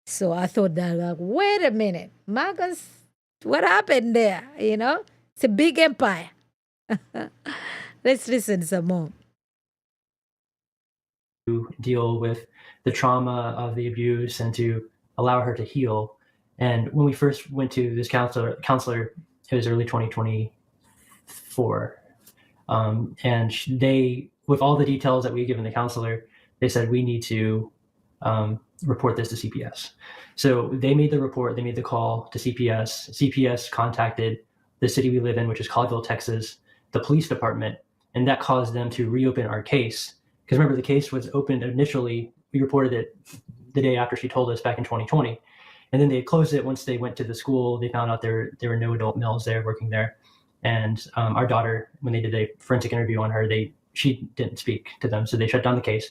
So I thought that, like, wait a minute, Marcus, what happened there? It's a big empire. Let's listen some more. To deal with the trauma of the abuse and to allow her to heal. And when we first went to this counselor, it was early 2024. And they, with all the details that we had given the counselor, they said, we need to report this to CPS. So they made the report, they made the call to CPS. CPS contacted the city we live in, which is Colleyville, Texas, the police department, and that caused them to reopen our case. Because remember, the case was opened initially, we reported it the day after she told us back in 2020. And then they closed it once they went to the school. They found out there were no adult males there working there. And our daughter, when they did a forensic interview on her, she didn't speak to them, so they shut down the case.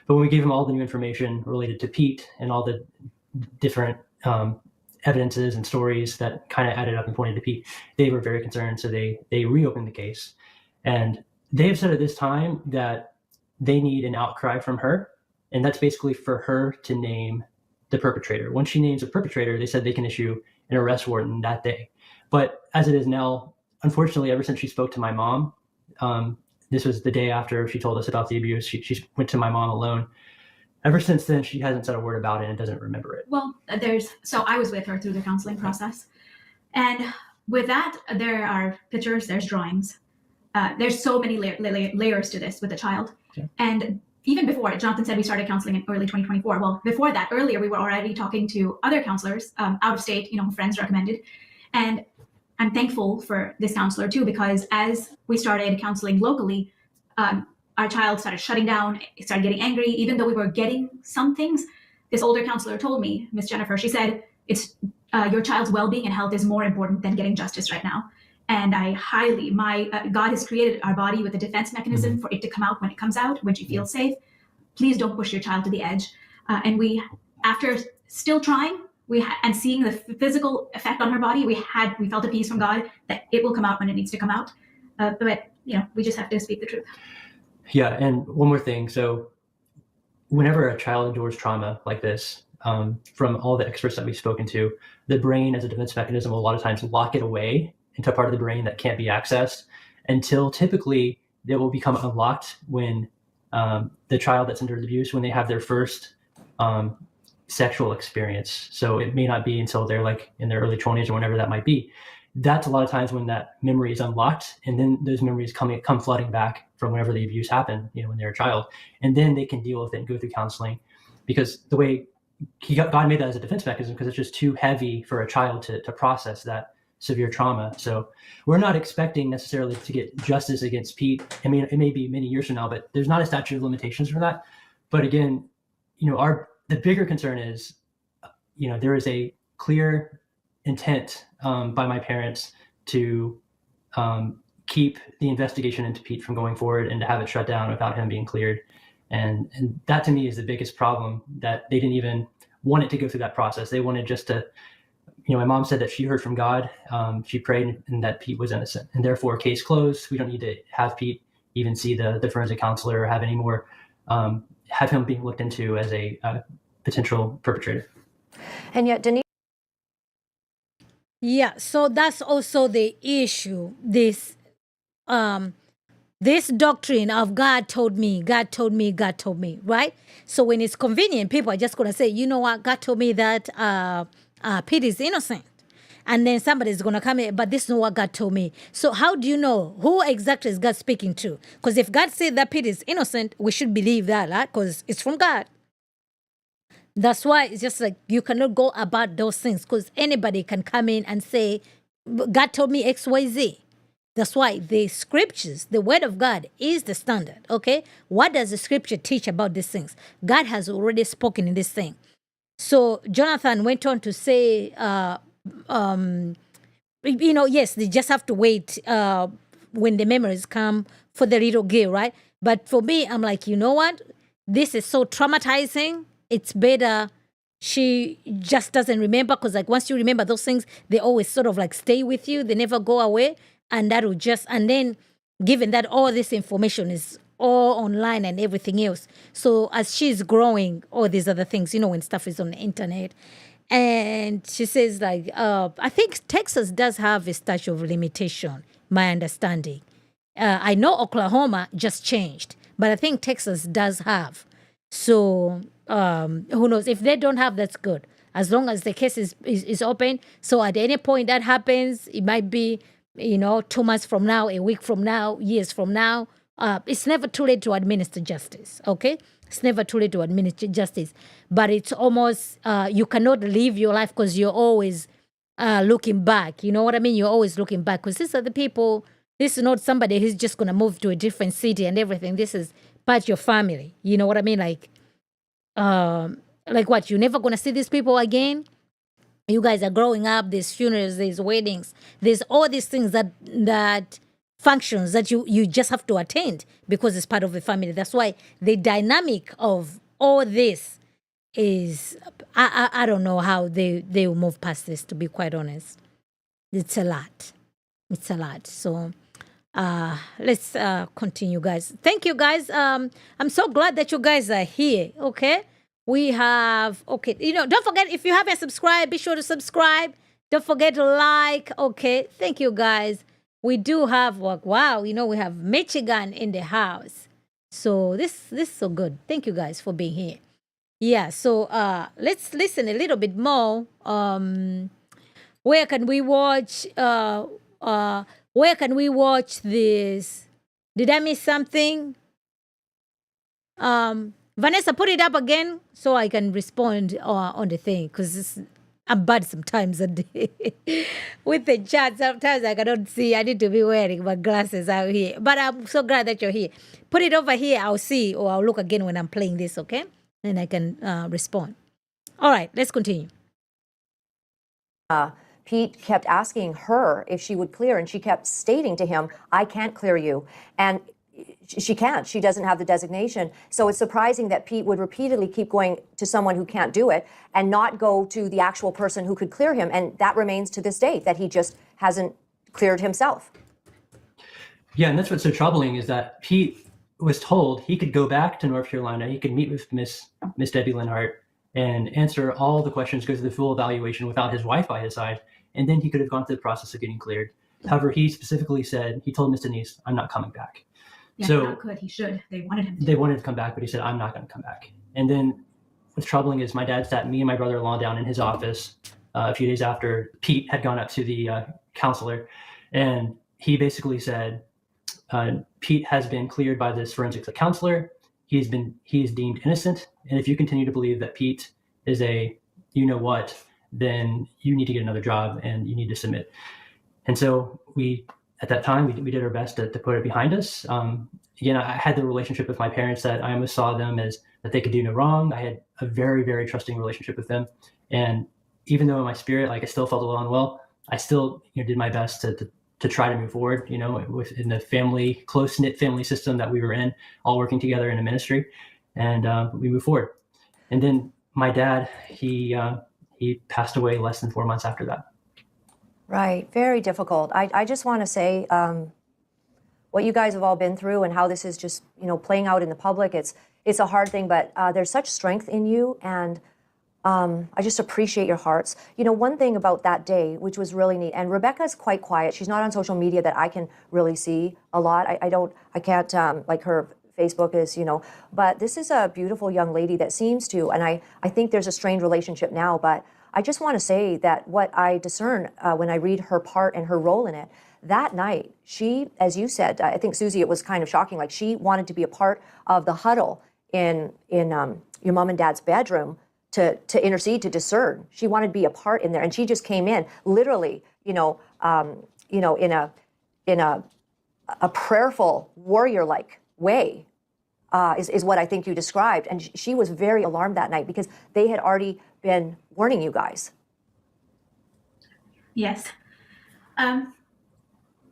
But when we gave them all the new information related to Pete and all the different evidences and stories that kind of added up and pointed to Pete, they were very concerned. So they reopened the case. And they have said at this time that they need an outcry from her. And that's basically for her to name the perpetrator. Once she names a perpetrator, they said they can issue an arrest warrant that day. But as it is now, unfortunately, ever since she spoke to my mom, this was the day after she told us about the abuse. She went to my mom alone. Ever since then, she hasn't said a word about it and doesn't remember it. Well, so I was with her through the counseling process. And with that, there are pictures, there's drawings. There's so many layers to this with a child. Yeah. And even before, Jonathan said we started counseling in early 2024. Well, before that, earlier, we were already talking to other counselors out of state, friends recommended. And I'm thankful for this counselor too, because as we started counseling locally, our child started shutting down, started getting angry, even though we were getting some things. This older counselor told me, Miss Jennifer, she said, it's your child's well-being and health is more important than getting justice right now. And I God has created our body with a defense mechanism for it to come out when it comes out, when she feels safe. Please don't push your child to the edge. And we, after still trying, and seeing the physical effect on her body, we felt a peace from God that it will come out when it needs to come out. But we just have to speak the truth. Yeah, and one more thing. So whenever a child endures trauma like this, from all the experts that we've spoken to, the brain as a defense mechanism will a lot of times lock it away into a part of the brain that can't be accessed until typically it will become unlocked when the child that's endured abuse, when they have their first sexual experience. So it may not be until they're like in their early 20s or whenever that might be. That's a lot of times when that memory is unlocked, and then those memories come flooding back from whenever the abuse happened, when they're a child, and then they can deal with it and go through counseling, because the way God made that as a defense mechanism, because it's just too heavy for a child to process that severe trauma. So we're not expecting necessarily to get justice against Pete. I mean, it may be many years from now, but there's not a statute of limitations for that. But again, the bigger concern is, there is a clear intent by my parents to keep the investigation into Pete from going forward and to have it shut down without him being cleared. And that to me is the biggest problem, that they didn't even want it to go through that process. They wanted just to, my mom said that she heard from God. She prayed and that Pete was innocent, and therefore case closed. We don't need to have Pete even see the forensic counselor or have any more, have him being looked into as a potential perpetrator. And yet, Denise. Yeah, so that's also the issue. This doctrine of God told me, right? So when it's convenient, people are just going to say, you know what, God told me that Pete is innocent. And then somebody's going to come in, but this is not what God told me. So how do you know who exactly is God speaking to? Because if God said that Pete is innocent, we should believe that, right? Because it's from God. That's why it's just like you cannot go about those things, because anybody can come in and say, God told me X, Y, Z. That's why the scriptures, the word of God is the standard, okay? What does the scripture teach about these things? God has already spoken in this thing. So Jonathan went on to say, yes, they just have to wait when the memories come for the little girl, right? But for me, I'm like, you know what? This is so traumatizing. It's better she just doesn't remember, because like once you remember those things, they always sort of like stay with you. They never go away. And that will just, and then given that all this information is all online and everything else. So as she's growing, all these other things, when stuff is on the internet. And she says like, I think Texas does have a statute of limitation, my understanding. I know Oklahoma just changed, but I think Texas does have. So who knows? If they don't have, that's good. As long as the case is open. So at any point that happens, it might be, 2 months from now, a week from now, years from now. It's never too late to administer justice, okay? It's never too late to administer justice. But it's almost, you cannot live your life because you're always looking back. You know what I mean? You're always looking back, because these are the people. This is not somebody who's just going to move to a different city and everything. This is part of your family. You know what I mean? Like what? You're never going to see these people again? You guys are growing up, there's funerals, there's weddings, there's all these things that functions that you just have to attend because it's part of the family. That's why the dynamic of all this is, I don't know how they will move past this, to be quite honest. It's a lot. It's a lot. So let's continue, guys. Thank you, guys. I'm so glad that you guys are here, okay? We have, okay, don't forget, if you haven't subscribed, be sure to subscribe. Don't forget to like, okay? Thank you, guys. We do have, wow, we have Michigan in the house. So this is so good. Thank you, guys, for being here. Yeah, so let's listen a little bit more. Where can we watch, this? Did I miss something? Vanessa, put it up again so I can respond on the thing, because I'm bad sometimes with the chat. Sometimes I cannot see. I need to be wearing my glasses out here. But I'm so glad that you're here. Put it over here. I'll see, or I'll look again when I'm playing this, okay? Then I can respond. All right, let's continue. Pete kept asking her if she would clear, and she kept stating to him, I can't clear you. And she can't. She doesn't have the designation. So it's surprising that Pete would repeatedly keep going to someone who can't do it and not go to the actual person who could clear him. And that remains to this day, that he just hasn't cleared himself. Yeah, and that's what's so troubling, is that Pete was told he could go back to North Carolina, he could meet with Miss Debbie Linhart and answer all the questions, go through the full evaluation without his wife by his side, and then he could have gone through the process of getting cleared. However, he specifically said, he told Miss Denise, I'm not coming back. Yeah, so not could, he should. They wanted him to. They wanted to come back, but he said, I'm not going to come back. And then what's troubling is my dad sat me and my brother-in-law down in his office a few days after Pete had gone up to the counselor. And he basically said, Pete has been cleared by this forensics counselor. He is deemed innocent. And if you continue to believe that Pete is a you-know-what, then you need to get another job and you need to submit. And so at that time, we did our best to put it behind us. Again, I had the relationship with my parents that I almost saw them as that they could do no wrong. I had a very, very trusting relationship with them. And even though in my spirit, I still felt a little unwell, I still did my best to try to move forward, within the family, close-knit family system that we were in, all working together in a ministry. And we moved forward. And then my dad, he passed away less than 4 months after that. Right. Very difficult. I just want to say what you guys have all been through and how this is just, playing out in the public. It's a hard thing, but there's such strength in you. And I just appreciate your hearts. One thing about that day, which was really neat, and Rebecca's quite quiet. She's not on social media that I can really see a lot. I can't, like her Facebook is, but this is a beautiful young lady that seems to, and I think there's a strained relationship now, but I just want to say that what I discern when I read her part and her role in it, that night, she, as you said, I think, Susie, it was kind of shocking, like she wanted to be a part of the huddle in your mom and dad's bedroom to intercede, to discern. She wanted to be a part in there, and she just came in, literally, in a prayerful, warrior-like way, is what I think you described. And she was very alarmed that night because they had already been warning you guys. Yes.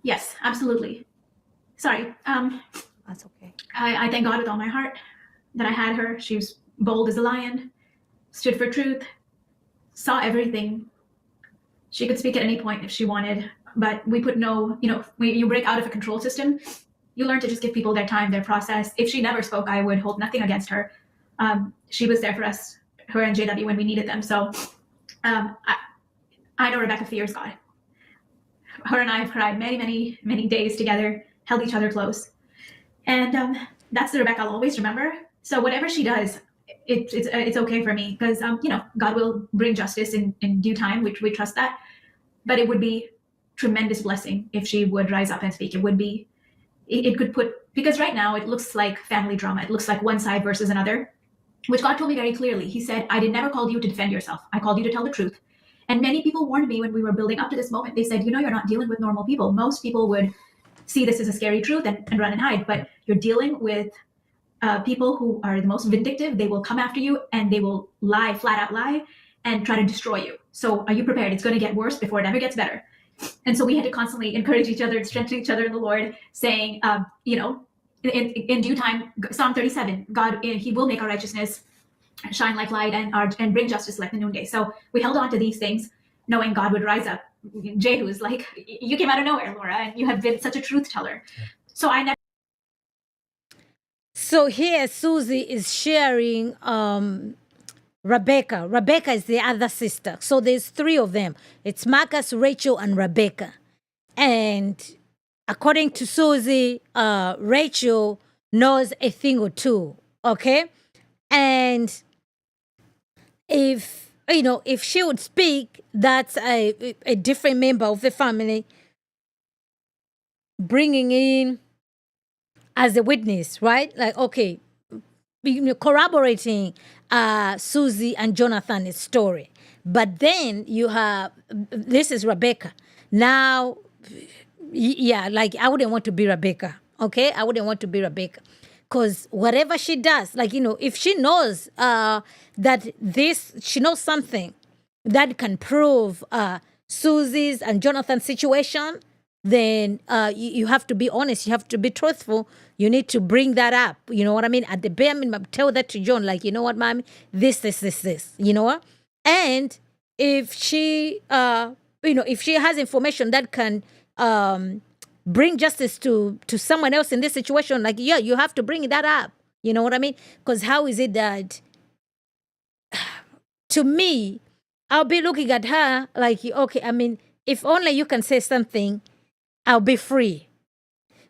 Yes, absolutely. Sorry. That's okay. I thank God with all my heart that I had her. She was bold as a lion, stood for truth, saw everything. She could speak at any point if she wanted, but we put no, when you break out of a control system, you learn to just give people their time, their process. If she never spoke, I would hold nothing against her. She was there for us, her and JW, when we needed them. So I know Rebecca fears God. Her and I have cried many, many, many days together, held each other close. And that's the Rebecca I'll always remember. So whatever she does, it's okay for me, because God will bring justice in due time, which we trust that. But it would be tremendous blessing if she would rise up and speak. It could put, because right now it looks like family drama. It looks like one side versus another, which God told me very clearly. He said, I never called you to defend yourself. I called you to tell the truth. And many people warned me when we were building up to this moment. They said, you're not dealing with normal people. Most people would see this as a scary truth and run and hide, but you're dealing with people who are the most vindictive. They will come after you and they will lie, flat out lie, and try to destroy you. So are you prepared? It's going to get worse before it ever gets better. And so we had to constantly encourage each other and strengthen each other in the Lord, saying, in due time, Psalm 37, God, he will make our righteousness shine like light and bring justice like the noonday. So we held on to these things, knowing God would rise up. Jehu's like, you came out of nowhere, Laura, and you have been such a truth teller. So I never. So here Susie is sharing Rebecca. Rebecca is the other sister. So there's three of them. It's Marcus, Rachel, and Rebecca. And according to Susie, Rachel knows a thing or two, okay? And if she would speak, that's a different member of the family bringing in as a witness, right? Like, okay, corroborating Susie and Jonathan's story. But then you have, this is Rebecca. Now, yeah, like I wouldn't want to be Rebecca, okay? I wouldn't want to be Rebecca. Because whatever she does, like, if she knows she knows something that can prove Susie's and Jonathan's situation, then you have to be honest. You have to be truthful. You need to bring that up. You know what I mean? At the bare minimum, tell that to John, like, you know what, mommy, this, you know what? And if she, if she has information that can bring justice to someone else in this situation, like, yeah, you have to bring that up. You know what I mean? Because how is it that, to me, I'll be looking at her like, okay, I mean, if only you can say something, I'll be free.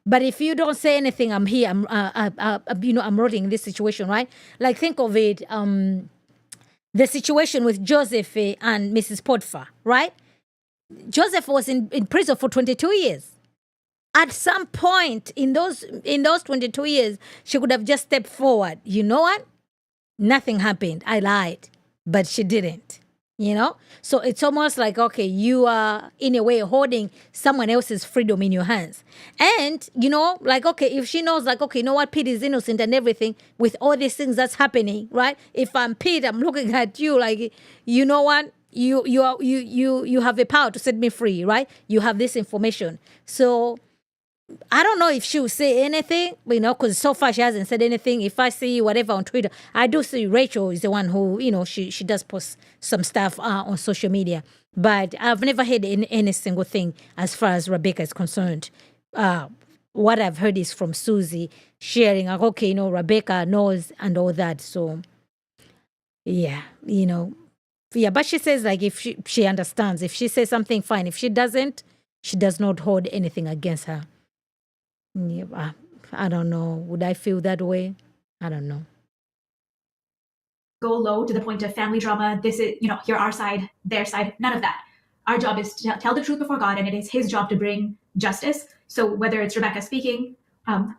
But if you don't say anything, I'm here. I'm rotting in this situation, right? Like, think of it, the situation with Joseph and Mrs. Potiphar, right? Joseph was in prison for 22 years. At some point in those 22 years, she could have just stepped forward. You know what? Nothing happened. I lied, but she didn't. So it's almost like, okay, you are in a way holding someone else's freedom in your hands. And, like, okay, if she knows, like, okay, you know what, Pete is innocent and everything with all these things that's happening, right? If I'm Pete, I'm looking at you like, you know what, you have the power to set me free, right? You have this information. So I don't know if she will say anything, because so far she hasn't said anything. If I see whatever on Twitter, I do see Rachel is the one who, she does post some stuff on social media. But I've never heard any single thing as far as Rebecca is concerned. What I've heard is from Susie sharing, like, okay, Rebecca knows and all that. So, yeah, yeah. But she says, like, if she understands. If she says something, fine. If she doesn't, she does not hold anything against her. Yeah, I don't know. Would I feel that way? I don't know. Go low to the point of family drama. This is, here our side, their side, none of that. Our job is to tell the truth before God, and it is his job to bring justice. So whether it's Rebecca speaking or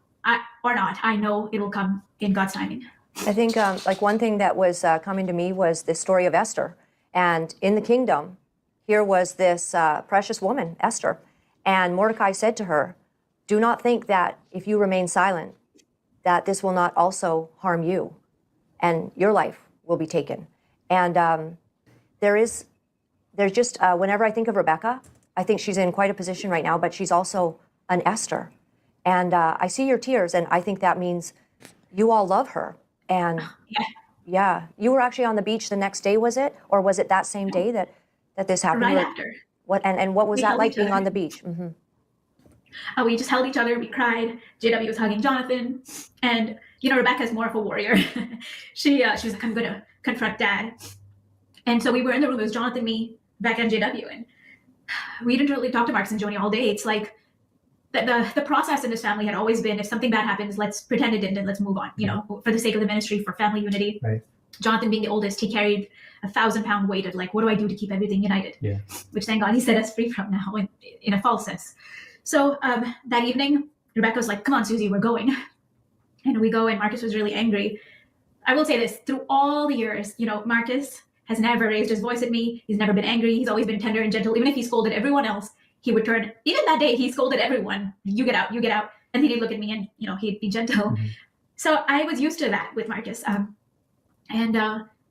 not, I know it will come in God's timing. I think like one thing that was coming to me was the story of Esther. And in the kingdom, here was this precious woman, Esther. And Mordecai said to her, do not think that if you remain silent, that this will not also harm you and your life will be taken. And there's just, whenever I think of Rebecca, I think she's in quite a position right now, but she's also an Esther. And I see your tears, and I think that means you all love her. And, Yeah. You were actually on the beach the next day, was it? Or was it that same day that this happened? Right after. What and what was We that held like each being other. on the beach? We just held each other. We cried. JW was hugging Jonathan, and Rebecca's more of a warrior. she was like, I'm gonna confront Dad, and so we were in the room. It was Jonathan, me, Becca, and JW, and we didn't really talk to Marcus and Joni all day. It's like the process in this family had always been, if something bad happens, let's pretend it didn't and let's move on. For the sake of the ministry, for family unity. Right. Jonathan being the oldest, he carried 1,000-pound weight of like, what do I do to keep everything united? Yeah. Which thank God he set us free from now in a false sense. So that evening, Rebecca was like, come on, Susie, we're going. And we go, and Marcus was really angry. I will say this, through all the years, Marcus has never raised his voice at me. He's never been angry. He's always been tender and gentle. Even if he scolded everyone else, he would turn. Even that day, he scolded everyone. You get out, you get out. And he'd look at me and, he'd be gentle. Mm-hmm. So I was used to that with Marcus. And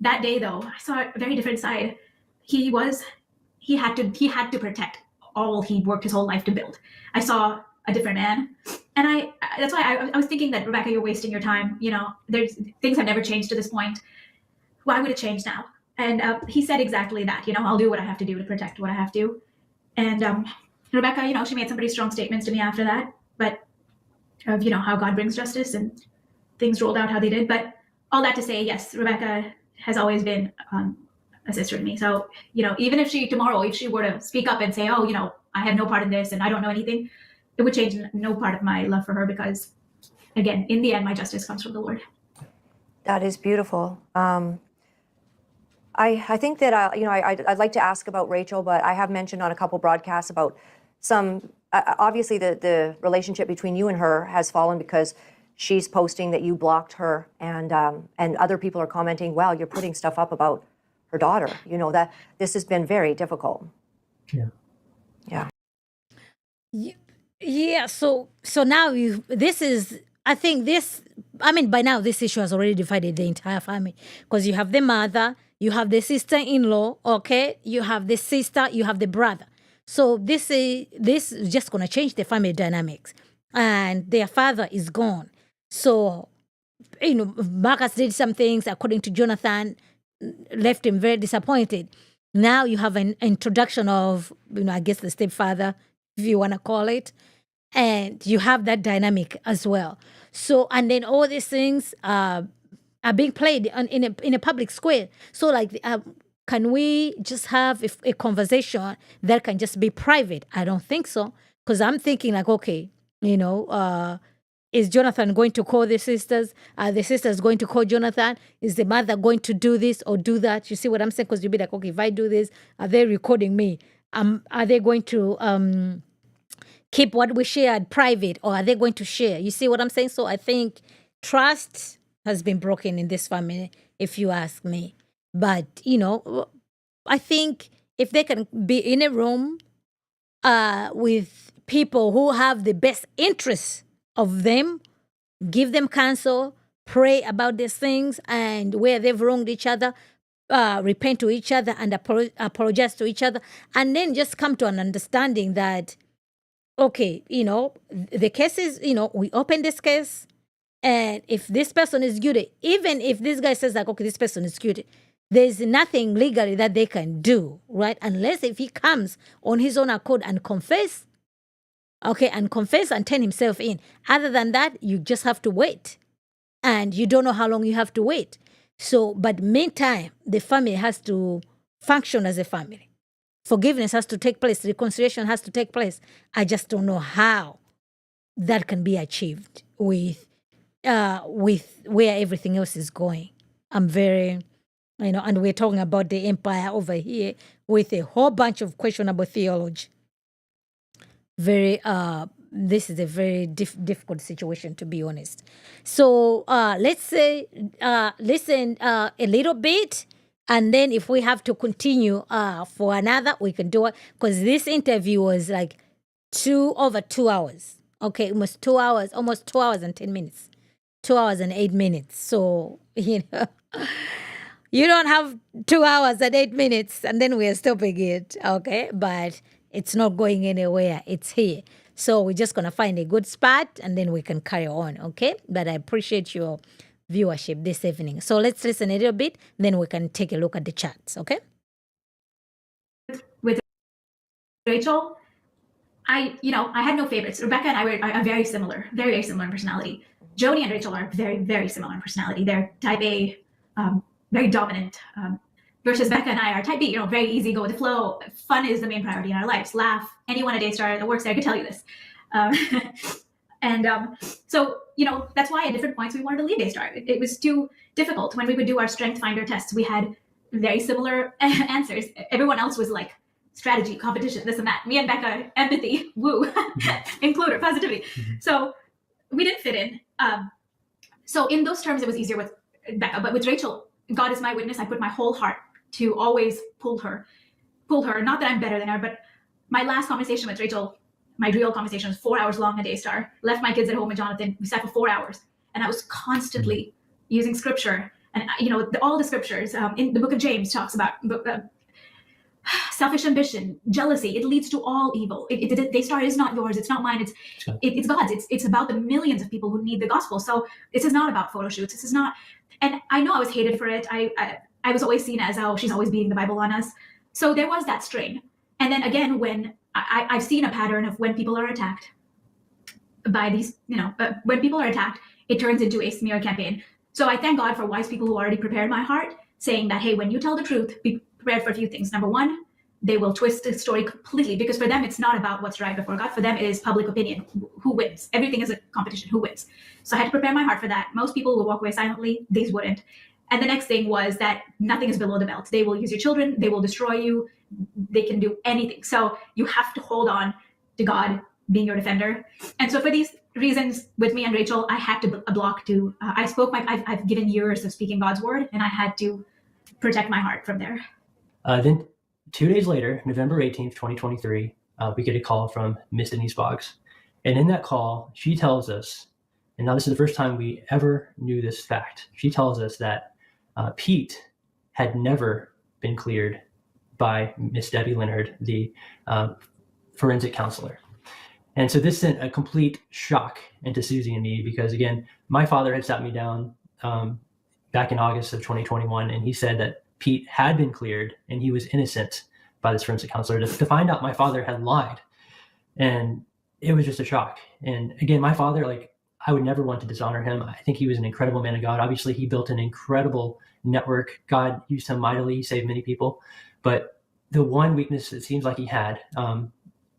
that day, though, I saw a very different side. He had to protect all he worked his whole life to build. I saw a different man. And that's why I was thinking that, Rebecca, you're wasting your time. Things have never changed to this point. Why would it change now? And he said exactly that. I'll do what I have to do to protect what I have to. And Rebecca, she made some pretty strong statements to me after that. But of, how God brings justice and things rolled out how they did. But all that to say, yes, Rebecca has always been a sister to me. So, even if she were to speak up and say, oh, I have no part in this and I don't know anything, it would change no part of my love for her because, again, in the end, my justice comes from the Lord. That is beautiful. I think that, I'd like to ask about Rachel, but I have mentioned on a couple broadcasts about some, obviously the relationship between you and her has fallen because she's posting that you blocked her and other people are commenting, wow, you're putting stuff up about her daughter. That this has been very difficult. Yeah. Yeah. Yeah. So now by now this issue has already divided the entire family because you have the mother, you have the sister-in-law, okay? You have the sister, you have the brother. So this is just going to change the family dynamics. And their father is gone. So, Marcus did some things, according to Jonathan, left him very disappointed. Now you have an introduction of, I guess the stepfather, if you want to call it. And you have that dynamic as well. So, and then all these things are being played in a public square. So, can we just have a conversation that can just be private? I don't think so. Because I'm thinking okay, is Jonathan going to call the sisters? Are the sisters going to call Jonathan? Is the mother going to do this or do that? You see what I'm saying? Because you'll be like, okay, if I do this, are they recording me? Are they going to keep what we shared private or are they going to share? You see what I'm saying? So I think trust has been broken in this family, if you ask me. But, I think if they can be in a room with people who have the best interests of them, give them counsel, pray about these things, and where they've wronged each other, repent to each other and apologize to each other, and then just come to an understanding that, okay, the case is, we open this case, and if this person is guilty, even if this guy says okay, this person is guilty, there's nothing legally that they can do, right? Unless if he comes on his own accord and confess, and turn himself in. Other than that, you just have to wait. And you don't know how long you have to wait. So, but meantime, the family has to function as a family. Forgiveness has to take place. Reconciliation has to take place. I just don't know how that can be achieved with where everything else is going. I'm very, and we're talking about the empire over here with a whole bunch of questionable theology. This is a very difficult situation, to be honest. So let's say, listen a little bit, and then if we have to continue for another, we can do it. Because this interview was like over 2 hours. Okay, almost 2 hours and 10 minutes. 2 hours and 8 minutes. So, you don't have 2 hours and 8 minutes, and then we're stopping it, okay? But it's not going anywhere. It's here. So we're just going to find a good spot, and then we can carry on, okay? But I appreciate your viewership this evening. So let's listen a little bit, then we can take a look at the charts, okay? With Rachel, I had no favorites. Rebecca and I are very similar, very, very similar in personality. Joni and Rachel are very, very similar in personality. They're type A, very dominant, versus Becca and I are type B, very easy, go with the flow. Fun is the main priority in our lives. Laugh. Anyone at Daystar that works there could tell you this. So, that's why at different points we wanted to leave Daystar. It was too difficult. When we would do our strength finder tests, we had very similar answers. Everyone else was like strategy, competition, this and that. Me and Becca, empathy, woo, includer, positivity. So we didn't fit in. So in those terms, it was easier with Becca. But with Rachel, God is my witness. I put my whole heart to always pull her. Not that I'm better than her, but my last conversation with Rachel, my real conversation was 4 hours long a Daystar. Left my kids at home with Jonathan. We sat for 4 hours. And I was constantly using scripture. And, all the scriptures in the book of James talks about selfish ambition, jealousy. It leads to all evil. Daystar is not yours. It's not mine. It's God's. It's about the millions of people who need the gospel. So this is not about photo shoots. This is not. And I know I was hated for it. I was always seen as, oh, she's always beating the Bible on us. So there was that strain. And then again, when I've seen a pattern of when people are attacked by these, when people are attacked, it turns into a smear campaign. So I thank God for wise people who already prepared my heart, saying that, hey, when you tell the truth, be prepared for a few things. Number one, they will twist the story completely, because for them, it's not about what's right before God. For them, it is public opinion. Who wins? Everything is a competition. Who wins? So I had to prepare my heart for that. Most people will walk away silently. These wouldn't. And the next thing was that nothing is below the belt. They will use your children. They will destroy you. They can do anything. So you have to hold on to God being your defender. And so for these reasons, with me and Rachel, I had to block to, I've given years of speaking God's word, and I had to protect my heart from there. Then 2 days later, November 18th, 2023, we get a call from Miss Denise Boggs. And in that call, she tells us, and now this is the first time we ever knew this fact, she tells us that Pete had never been cleared by Miss Debbie Leonard, the forensic counselor. And so this sent a complete shock into Susie and me, because again, my father had sat me down back in August of 2021, and he said that Pete had been cleared and he was innocent by this forensic counselor. To find out my father had lied. And it was just a shock. And again, my father, I would never want to dishonor him. I think he was an incredible man of God. Obviously, he built an incredible network. God used him mightily. He saved many people. But the one weakness it seems like he had, he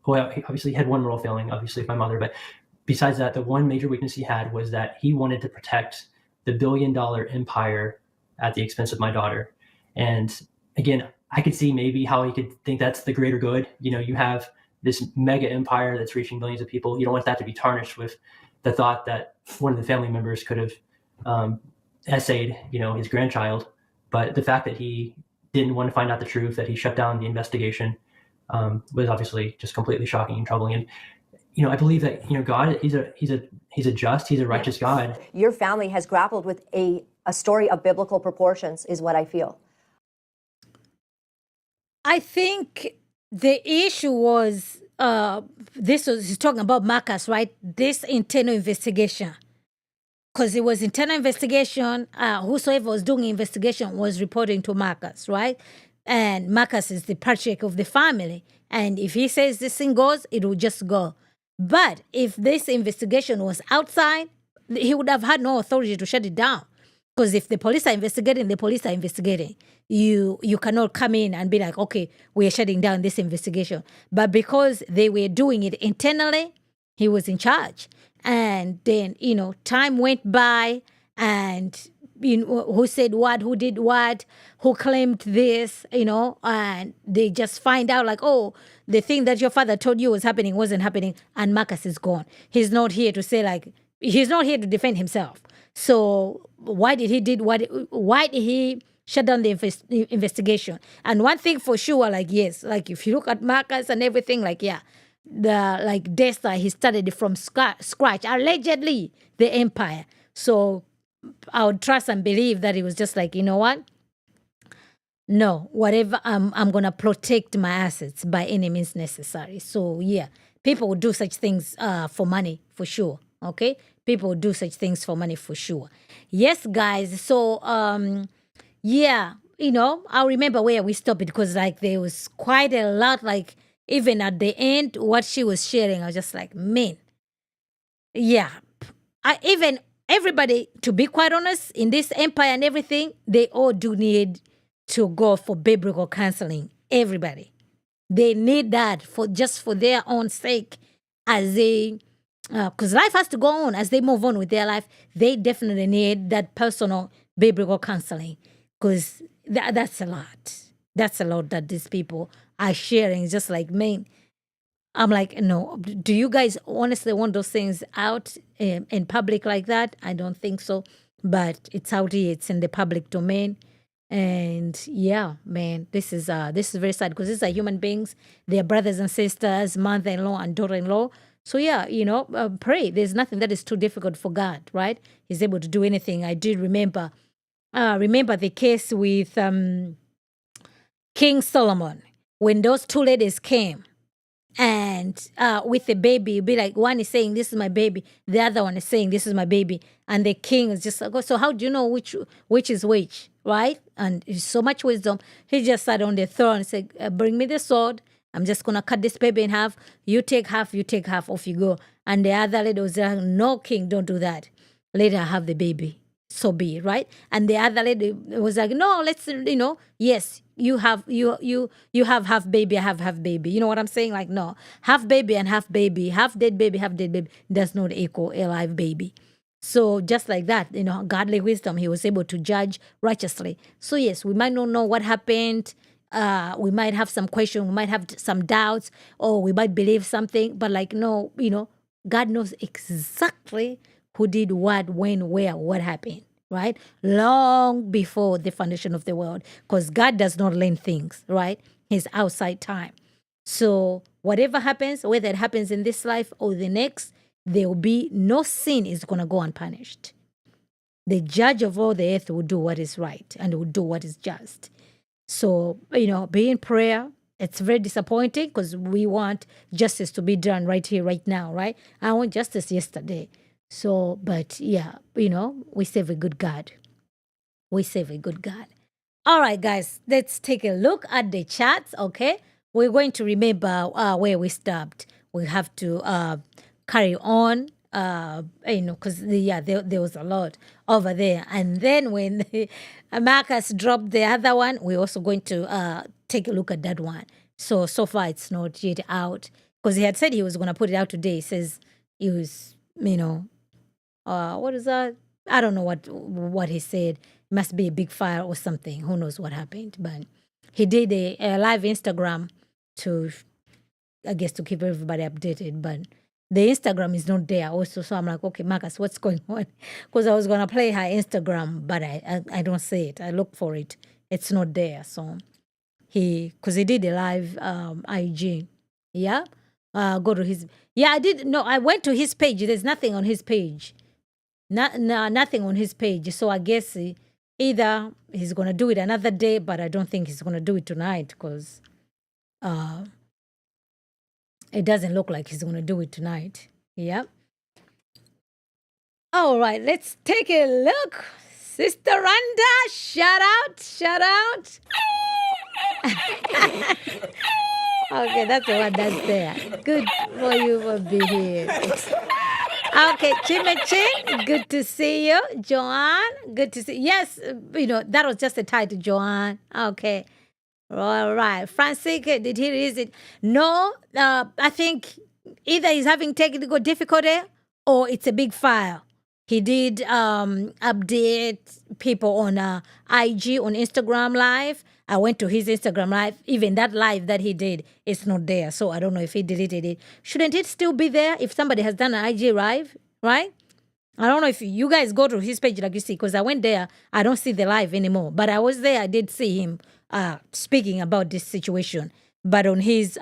obviously had one moral failing, obviously, my mother. But besides that, the one major weakness he had was that he wanted to protect the billion-dollar empire at the expense of my daughter. And again, I could see maybe how he could think that's the greater good. You have this mega empire that's reaching billions of people. You don't want that to be tarnished with the thought that one of the family members could have essayed, his grandchild. But the fact that he didn't want to find out the truth, that he shut down the investigation, was obviously just completely shocking and troubling. And I believe that God, he's a righteous God. Your family has grappled with a story of biblical proportions, is what I feel. I think the issue was he's talking about Marcus, right? This internal investigation. Because it was internal investigation, whosoever was doing investigation was reporting to Marcus, right? And Marcus is the patriarch of the family. And if he says this thing goes, it will just go. But if this investigation was outside, he would have had no authority to shut it down. Because if the police are investigating, the police are investigating. You cannot come in and be like, okay, we are shutting down this investigation. But because they were doing it internally, he was in charge. And then, time went by, and, who said what, who did what, who claimed this, and they just find out the thing that your father told you was happening wasn't happening, and Marcus is gone. He's not here to say, he's not here to defend himself. So why did he shut down the investigation? And one thing for sure, if you look at Marcus and everything, Daystar, he started it from scratch, allegedly, the empire. So I would trust and believe that it was just you know what? No, whatever, I'm going to protect my assets by any means necessary. So yeah, people would do such things for money, for sure, okay? people do such things for money for sure. Yes, guys. So, yeah, I'll remember where we stopped because like there was quite a lot, like even at the end, what she was sharing, I was just like, man, yeah. Even everybody, to be quite honest, in this empire and everything, they all do need to go for biblical counseling. Everybody. They need that for their own sake as they, because life has to go on as they move on with their life. They definitely need that personal biblical counseling because that's a lot. That's a lot that these people are sharing. It's just like, man, I'm like, no, do you guys honestly want those things out in public like that? I don't think so. But it's out here. It's in the public domain. And yeah, man, this is very sad because these are human beings. They're brothers and sisters, mother-in-law and daughter-in-law. So yeah, pray. There's nothing that is too difficult for God, right? He's able to do anything. I did remember the case with King Solomon when those two ladies came. And with the baby, it'd be like one is saying, this is my baby. The other one is saying, this is my baby. And the king is just like, oh, so how do you know which is which, right? And so much wisdom. He just sat on the throne and said, bring me the sword. I'm just going to cut this baby in half. You take half, off you go. And the other lady was like, no, king, don't do that. Let her have the baby. So be it, right? And the other lady was like, no, let's, yes, you have half baby, I have half baby. You know what I'm saying? Like, no, half baby and half baby, half dead baby does not equal a live baby. So just like that, godly wisdom, he was able to judge righteously. So yes, we might not know what happened. We might have some questions, we might have some doubts, or we might believe something, but like, no, God knows exactly who did what, when, where, what happened, right? Long before the foundation of the world, because God does not learn things, right? He's outside time. So whatever happens, whether it happens in this life or the next, there will be no sin is going to go unpunished. The judge of all the earth will do what is right and will do what is just. So, be in prayer. It's very disappointing because we want justice to be done right here, right now, right? I want justice yesterday. So, but yeah, we serve a good God. We serve a good God. All right, guys, let's take a look at the charts, okay? We're going to remember where we stopped. We have to carry on, because there was a lot over there. And then when Marcus dropped the other one, we're also going to take a look at that one. So far it's not yet out because he had said he was going to put it out today. He says he was, what is that? I don't know what he said. It must be a big fire or something. Who knows what happened? But he did a live Instagram to keep everybody updated. But the Instagram is not there also. So I'm like, okay, Marcus, what's going on? Because I was going to play her Instagram, but I don't see it. I look for it. It's not there. So because he did a live IG. Yeah. Go to his. Yeah, I did. No, I went to his page. There's nothing on his page. Nothing on his page. So I guess either he's going to do it another day, but I don't think he's going to do it tonight because it doesn't look like he's going to do it tonight. Yep. All right, let's take a look. Sister Rhonda, shout out. Okay, that's the one that's there. Good for you for being here. Okay, Chimachin, good to see you. Joanne, good to see you. Yes, that was just a title, Joanne. Okay. All right. Francisca, did he read it? No, I think either he's having technical difficulty or it's a big file. He did update people on IG, on Instagram Live. I went to his Instagram Live. Even that live that he did, it's not there. So I don't know if he deleted it. Shouldn't it still be there if somebody has done an IG Live, right? I don't know if you guys go to his page like you see, because I went there. I don't see the live anymore. But I was there. I did see him speaking about this situation. But on his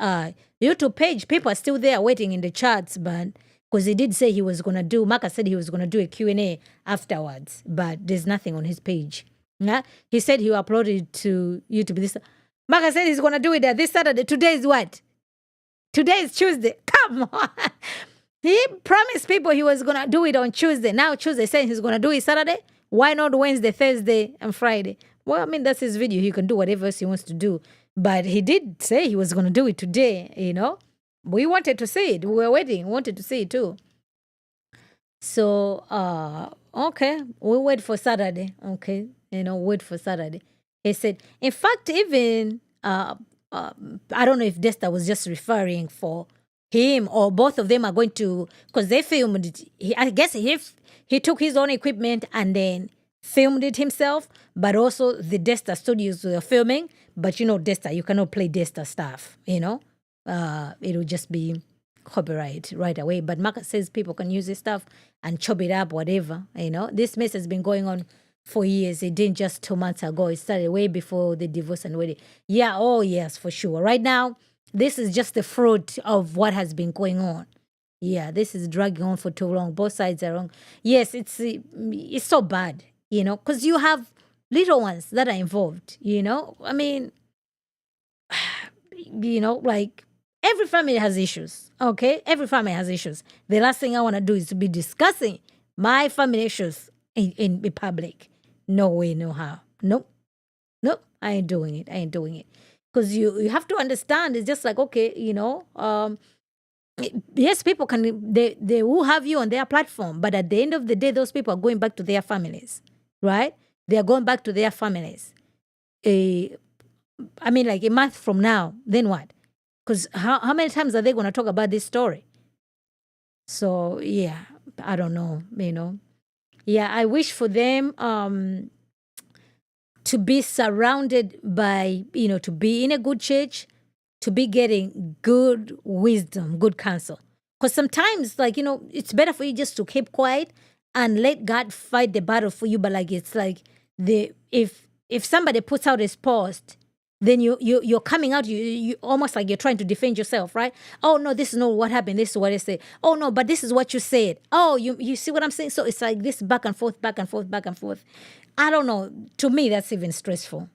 YouTube page, people are still there waiting in the chats. But because he did say he was going to do, Marcus said he was going to do a Q&A afterwards. But there's nothing on his page. Yeah? He said he uploaded to YouTube. Marcus said he's going to do it this Saturday. Today is what? Today is Tuesday. Come on. He promised people he was going to do it on Tuesday. Now Tuesday saying he's going to do it Saturday. Why not Wednesday, Thursday, and Friday? Well, I mean, that's his video. He can do whatever else he wants to do. But he did say he was going to do it today, you know. We wanted to see it. We were waiting. We wanted to see it too. So, okay, we'll wait for Saturday. Okay, wait for Saturday. He said, in fact, even, I don't know if Daystar was just referring for him or both of them are going to, because they filmed it. I guess he took his own equipment and then filmed it himself, but also the Daystar studios were filming. But Daystar, you cannot play Daystar stuff, it'll just be copyright right away. But Marcus says people can use this stuff and chop it up, whatever, This mess has been going on for years. It didn't just 2 months ago. It started way before the divorce and wedding. Yeah, oh yes, for sure. Right now, this is just the fruit of what has been going on. Yeah, this is dragging on for too long. Both sides are wrong. Yes, it's so bad, because you have little ones that are involved, I mean, like every family has issues, okay? Every family has issues. The last thing I want to do is to be discussing my family issues in public. No way, no how. Nope, I ain't doing it. Because you have to understand, it's just like, okay, yes, people can, they will have you on their platform, but at the end of the day, those people are going back to their families, right? They are going back to their families. I mean, like a month from now, then what? Because how many times are they going to talk about this story? So, yeah, I don't know, Yeah, I wish for them to be surrounded by, to be in a good church, to be getting good wisdom, good counsel. Because sometimes, like, it's better for you just to keep quiet and let God fight the battle for you. But like, it's like if somebody puts out his post, then you're coming out, you almost like you're trying to defend yourself, right? Oh no, this is not what happened. This is what I said. Oh no, but this is what you said. Oh, you see what I'm saying? So it's like this back and forth, back and forth, back and forth. I don't know. To me, that's even stressful.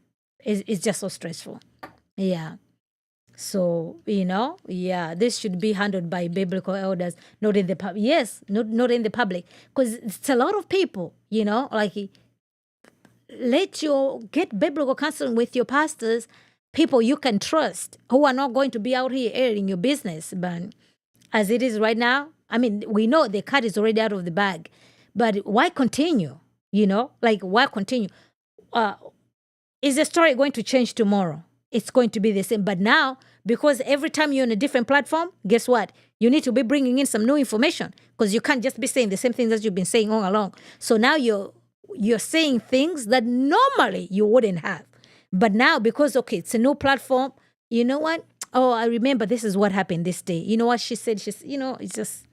It's just so stressful. Yeah. So, yeah, this should be handled by biblical elders, not in the public. Yes, not in the public. Because it's a lot of people, like get biblical counseling with your pastors, people you can trust, who are not going to be out here airing your business. But as it is right now, I mean, we know the cat is already out of the bag. But why continue? Like, why continue? Is the story going to change tomorrow? It's going to be the same. But now, because every time you're on a different platform, guess what? You need to be bringing in some new information, because you can't just be saying the same things that you've been saying all along. So now you're saying things that normally you wouldn't have. But now, because, okay, it's a new platform, you know what? Oh, I remember this is what happened this day. You know what she said? It's just,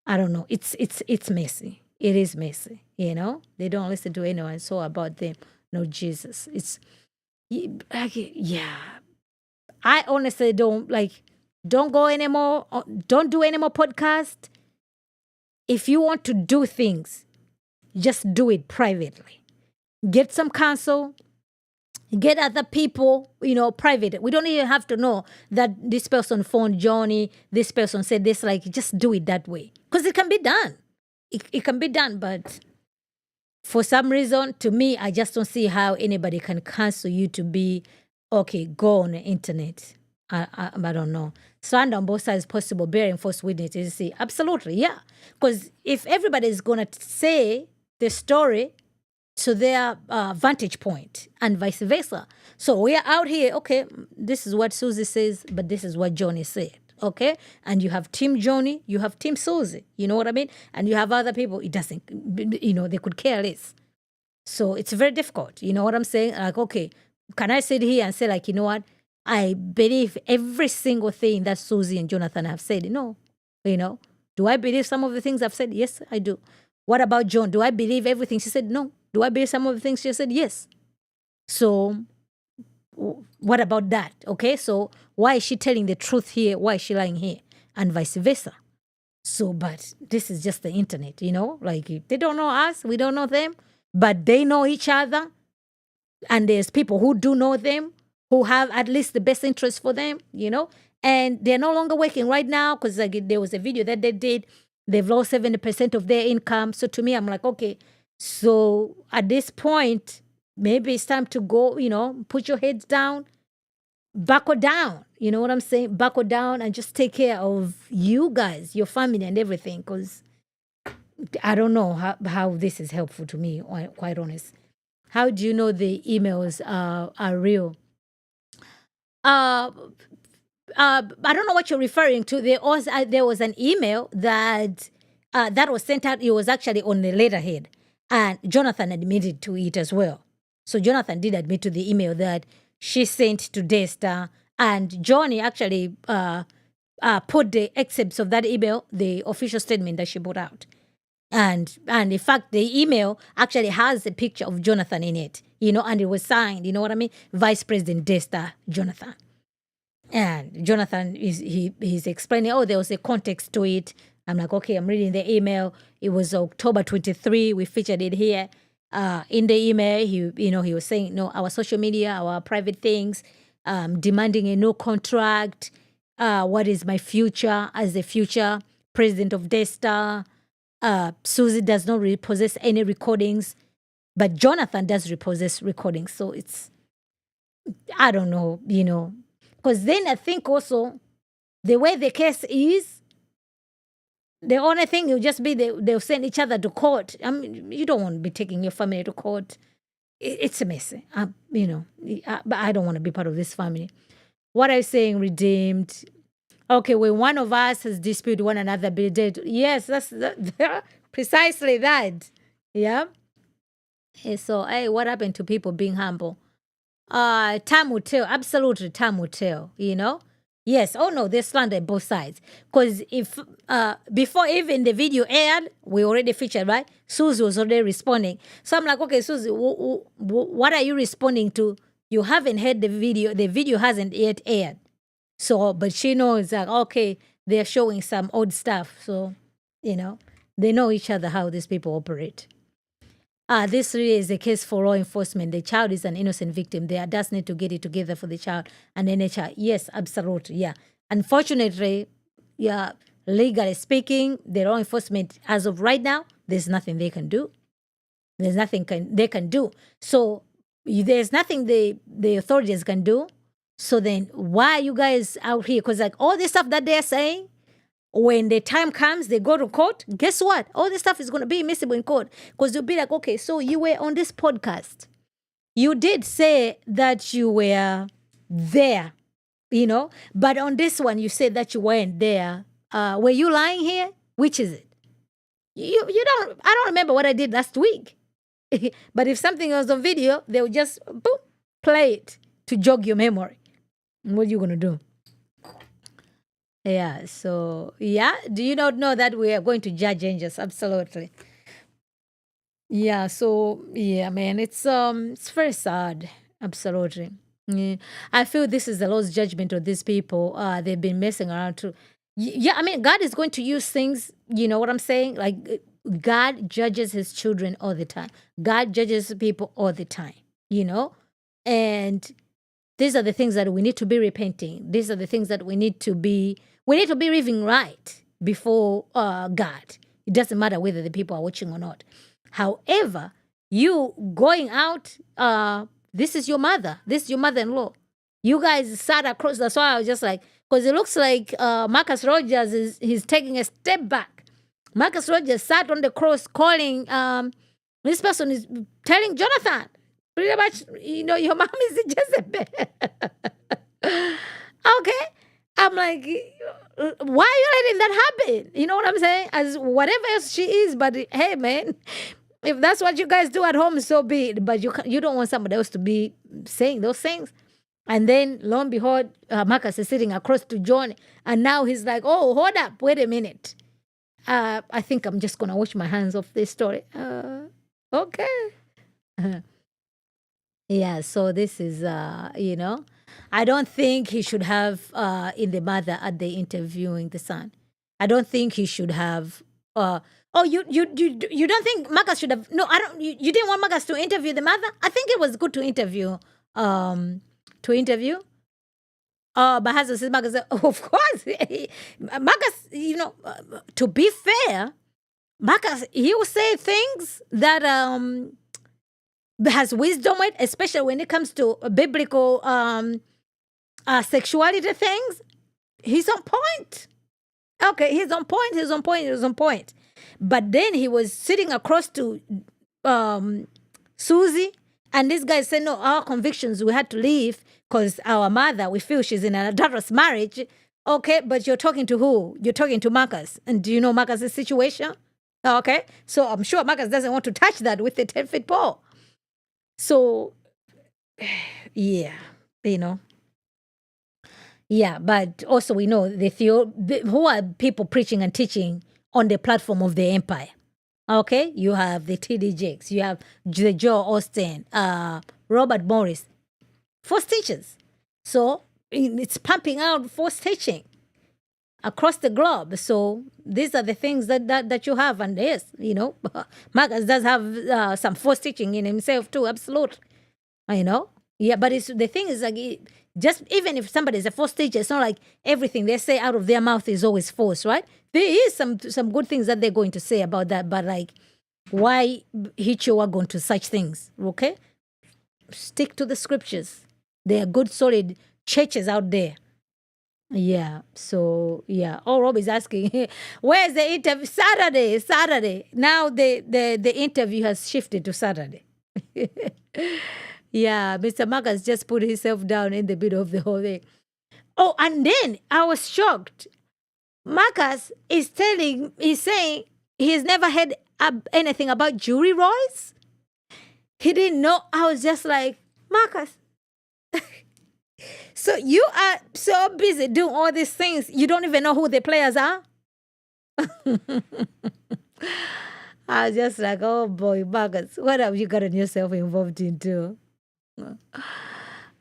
I don't know. It's messy. It is messy, They don't listen to anyone. It's all about them. No, Jesus. It's, yeah. I honestly don't go anymore. Don't do any more podcast. If you want to do things, just do it privately. Get some counsel. Get other people, private. We don't even have to know that this person phoned Johnny, this person said this, like, just do it that way. Because it can be done. It can be done, but for some reason, to me, I just don't see how anybody can counsel you to be, okay, go on the internet. I don't know. Slander on both sides possible, bearing false witnesses. See, absolutely, yeah. Because if everybody is going to say the story to their vantage point and vice versa. So we are out here, okay, this is what Susie says, but this is what Johnny said, okay? And you have Team Johnny, you have Team Susie, you know what I mean? And you have other people, it doesn't, they could care less. So it's very difficult, you know what I'm saying? Like, okay, can I sit here and say, like, you know what? I believe every single thing that Susie and Jonathan have said. No, Do I believe some of the things I've said? Yes, I do. What about John? Do I believe everything she said? No. Do I believe some of the things she said? Yes. So what about that? Okay, so why is she telling the truth here? Why is she lying here? And vice versa. So, but this is just the internet, like they don't know us, we don't know them, but they know each other. And there's people who do know them, who have at least the best interest for them, and they're no longer working right now because there was a video that they did. They've lost 70% of their income. So to me, I'm like, okay, so at this point, maybe it's time to go, put your heads down, buckle down. You know what I'm saying? Buckle down and just take care of you guys, your family and everything, because I don't know how this is helpful to me, quite honest. How do you know the emails are real? I don't know what you're referring to. There was an email that was sent out. It was actually on the letterhead, and Jonathan admitted to it as well. So Jonathan did admit to the email that she sent to Daystar, and Johnny actually put the excerpts of that email, the official statement that she put out. And in fact, the email actually has a picture of Jonathan in it, and it was signed, you know what I mean? Vice President Daystar, Jonathan. And Jonathan, he's explaining, there was a context to it. I'm like, okay, I'm reading the email. It was October 23. We featured it here. In the email, he was saying, no, our social media, our private things, demanding a no contract. What is my future as the future president of Daystar? Susie does not possess any recordings, but Jonathan does possess recordings. So I don't know, because then I think also the way the case is, the only thing will just be they'll send each other to court. I mean, you don't want to be taking your family to court. It's a mess, but I don't want to be part of this family. What are you saying, redeemed? Okay, when one of us has disputed one another, be dead. Yes, that's precisely that. Yeah. So, what happened to people being humble? Time will tell. Absolutely, time will tell. Yes. Oh no, there's slander on both sides. Because if before even the video aired, we already featured, right? Susie was already responding. So I'm like, okay, Susie, what are you responding to? You haven't heard the video. The video hasn't yet aired. So, but she knows that, okay, they're showing some odd stuff. So, they know each other, how these people operate. This really is a case for law enforcement. The child is an innocent victim. They just need to get it together for the child and the child. Yes, absolutely. Yeah. Unfortunately, yeah, legally speaking, the law enforcement, as of right now, there's nothing they can do. There's nothing they can do. So there's nothing the authorities can do. So then why are you guys out here? Because all this stuff that they're saying, when the time comes, they go to court, guess what? All this stuff is going to be admissible in court. Because you'll be like, okay, so you were on this podcast. You did say that you were there, but on this one, you said that you weren't there. Were you lying here? Which is it? I don't remember what I did last week. But if something was on video, they would just boom, play it to jog your memory. What are you going to do? Yeah, so, yeah. Do you not know that we are going to judge angels? Absolutely. Yeah, so, yeah, man, it's very sad. Absolutely. Yeah. I feel this is the Lord's judgment of these people. They've been messing around too. Yeah, I mean, God is going to use things, you know what I'm saying? Like, God judges his children all the time. God judges people all the time, And these are the things that we need to be repenting. These are the things that we need to be living right before God. It doesn't matter whether the people are watching or not. However, you going out, this is your mother. This is your mother-in-law. You guys sat across. That's why I was just like, because it looks like Marcus Rogers he's taking a step back. Marcus Rogers sat on the cross calling, this person is telling Jonathan, pretty much, your mom is Jezebel. Okay. I'm like, why are you letting that happen? You know what I'm saying? As whatever else she is, but hey, man, if that's what you guys do at home, so be it. But you don't want somebody else to be saying those things. And then, lo and behold, Marcus is sitting across to John, and now he's like, oh, hold up, wait a minute. I think I'm just going to wash my hands off this story. Okay. Yeah, so this is, I don't think he should have in the mother at the interviewing the son. I don't think he should have. You don't think Marcus should have? No, I don't. You didn't want Marcus to interview the mother? I think it was good to interview. My husband says, Marcus, of course. Marcus, to be fair, Marcus, he will say things that has wisdom with, especially when it comes to biblical sexuality things. He's on point. Okay, he's on point. But then he was sitting across to Susie, and this guy said, no, our convictions, we had to leave because our mother, we feel she's in an adulterous marriage. Okay, but you're talking to who? You're talking to Marcus. And do you know Marcus's situation? Okay, so I'm sure Marcus doesn't want to touch that with the 10-foot pole. So, yeah, Yeah, but also we know who are people preaching and teaching on the platform of the empire. Okay, you have the T.D. Jakes, you have the Joe Austin, Robert Morris, false teachers. So it's pumping out false teaching across the globe. So these are the things that you have, and yes, Marcus does have some false teaching in himself too. Absolutely, Yeah, but the thing is, like, just even if somebody is a false teacher, it's not like everything they say out of their mouth is always false, right? There is some good things that they're going to say about that, but like, why hitch your wagon to such things? Okay, stick to the scriptures. There are good, solid churches out there. Yeah. So yeah. Oh, Rob is asking, where's the interview? Saturday. Now the interview has shifted to Saturday. Yeah, Mr. Marcus just put himself down in the middle of the whole thing. Oh, and then I was shocked. Marcus is saying he's never heard anything about jury roles. He didn't know. I was just like, Marcus, so you are so busy doing all these things, you don't even know who the players are? I was just like, oh boy, Marcus, what have you gotten yourself involved into?